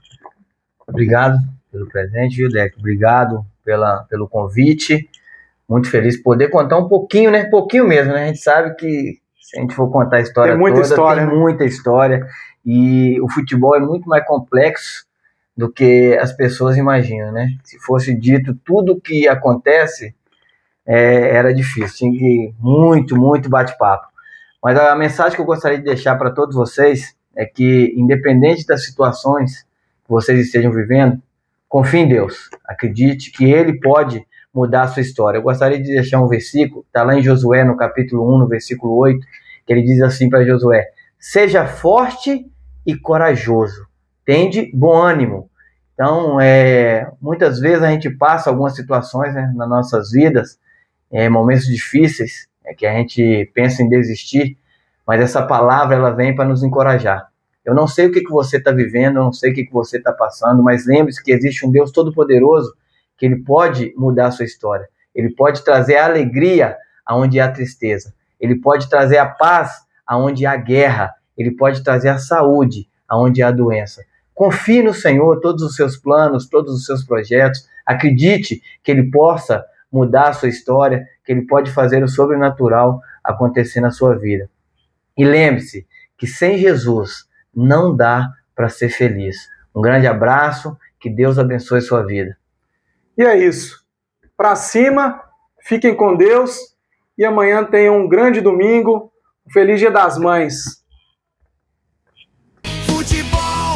Obrigado pelo presente, viu, Deck? Obrigado pelo convite. Muito feliz de poder contar um pouquinho, né? Pouquinho mesmo, né? A gente sabe que se a gente for contar a história toda, tem muita história. E o futebol é muito mais complexo do que as pessoas imaginam, né? Se fosse dito tudo o que acontece, era difícil. Tinha que muito bate-papo. Mas a mensagem que eu gostaria de deixar para todos vocês é que, independente das situações que vocês estejam vivendo, confie em Deus. Acredite que Ele pode mudar a sua história. Eu gostaria de deixar um versículo, está lá em Josué, no capítulo 1, no versículo 8, que ele diz assim para Josué: seja forte e corajoso, tende bom ânimo. Então, muitas vezes a gente passa algumas situações, né, nas nossas vidas, momentos difíceis, que a gente pensa em desistir, mas essa palavra ela vem para nos encorajar. Eu não sei o que você está vivendo, eu não sei o que você está passando, mas lembre-se que existe um Deus Todo-Poderoso que Ele pode mudar a sua história. Ele pode trazer a alegria aonde há tristeza. Ele pode trazer a paz aonde há guerra. Ele pode trazer a saúde aonde há doença. Confie no Senhor, todos os seus planos, todos os seus projetos. Acredite que Ele possa mudar a sua história, que Ele pode fazer o sobrenatural acontecer na sua vida. E lembre-se que sem Jesus não dá para ser feliz. Um grande abraço, que Deus abençoe sua vida. E é isso. Para cima, fiquem com Deus e amanhã tenham um grande domingo. Um feliz Dia das Mães. Futebol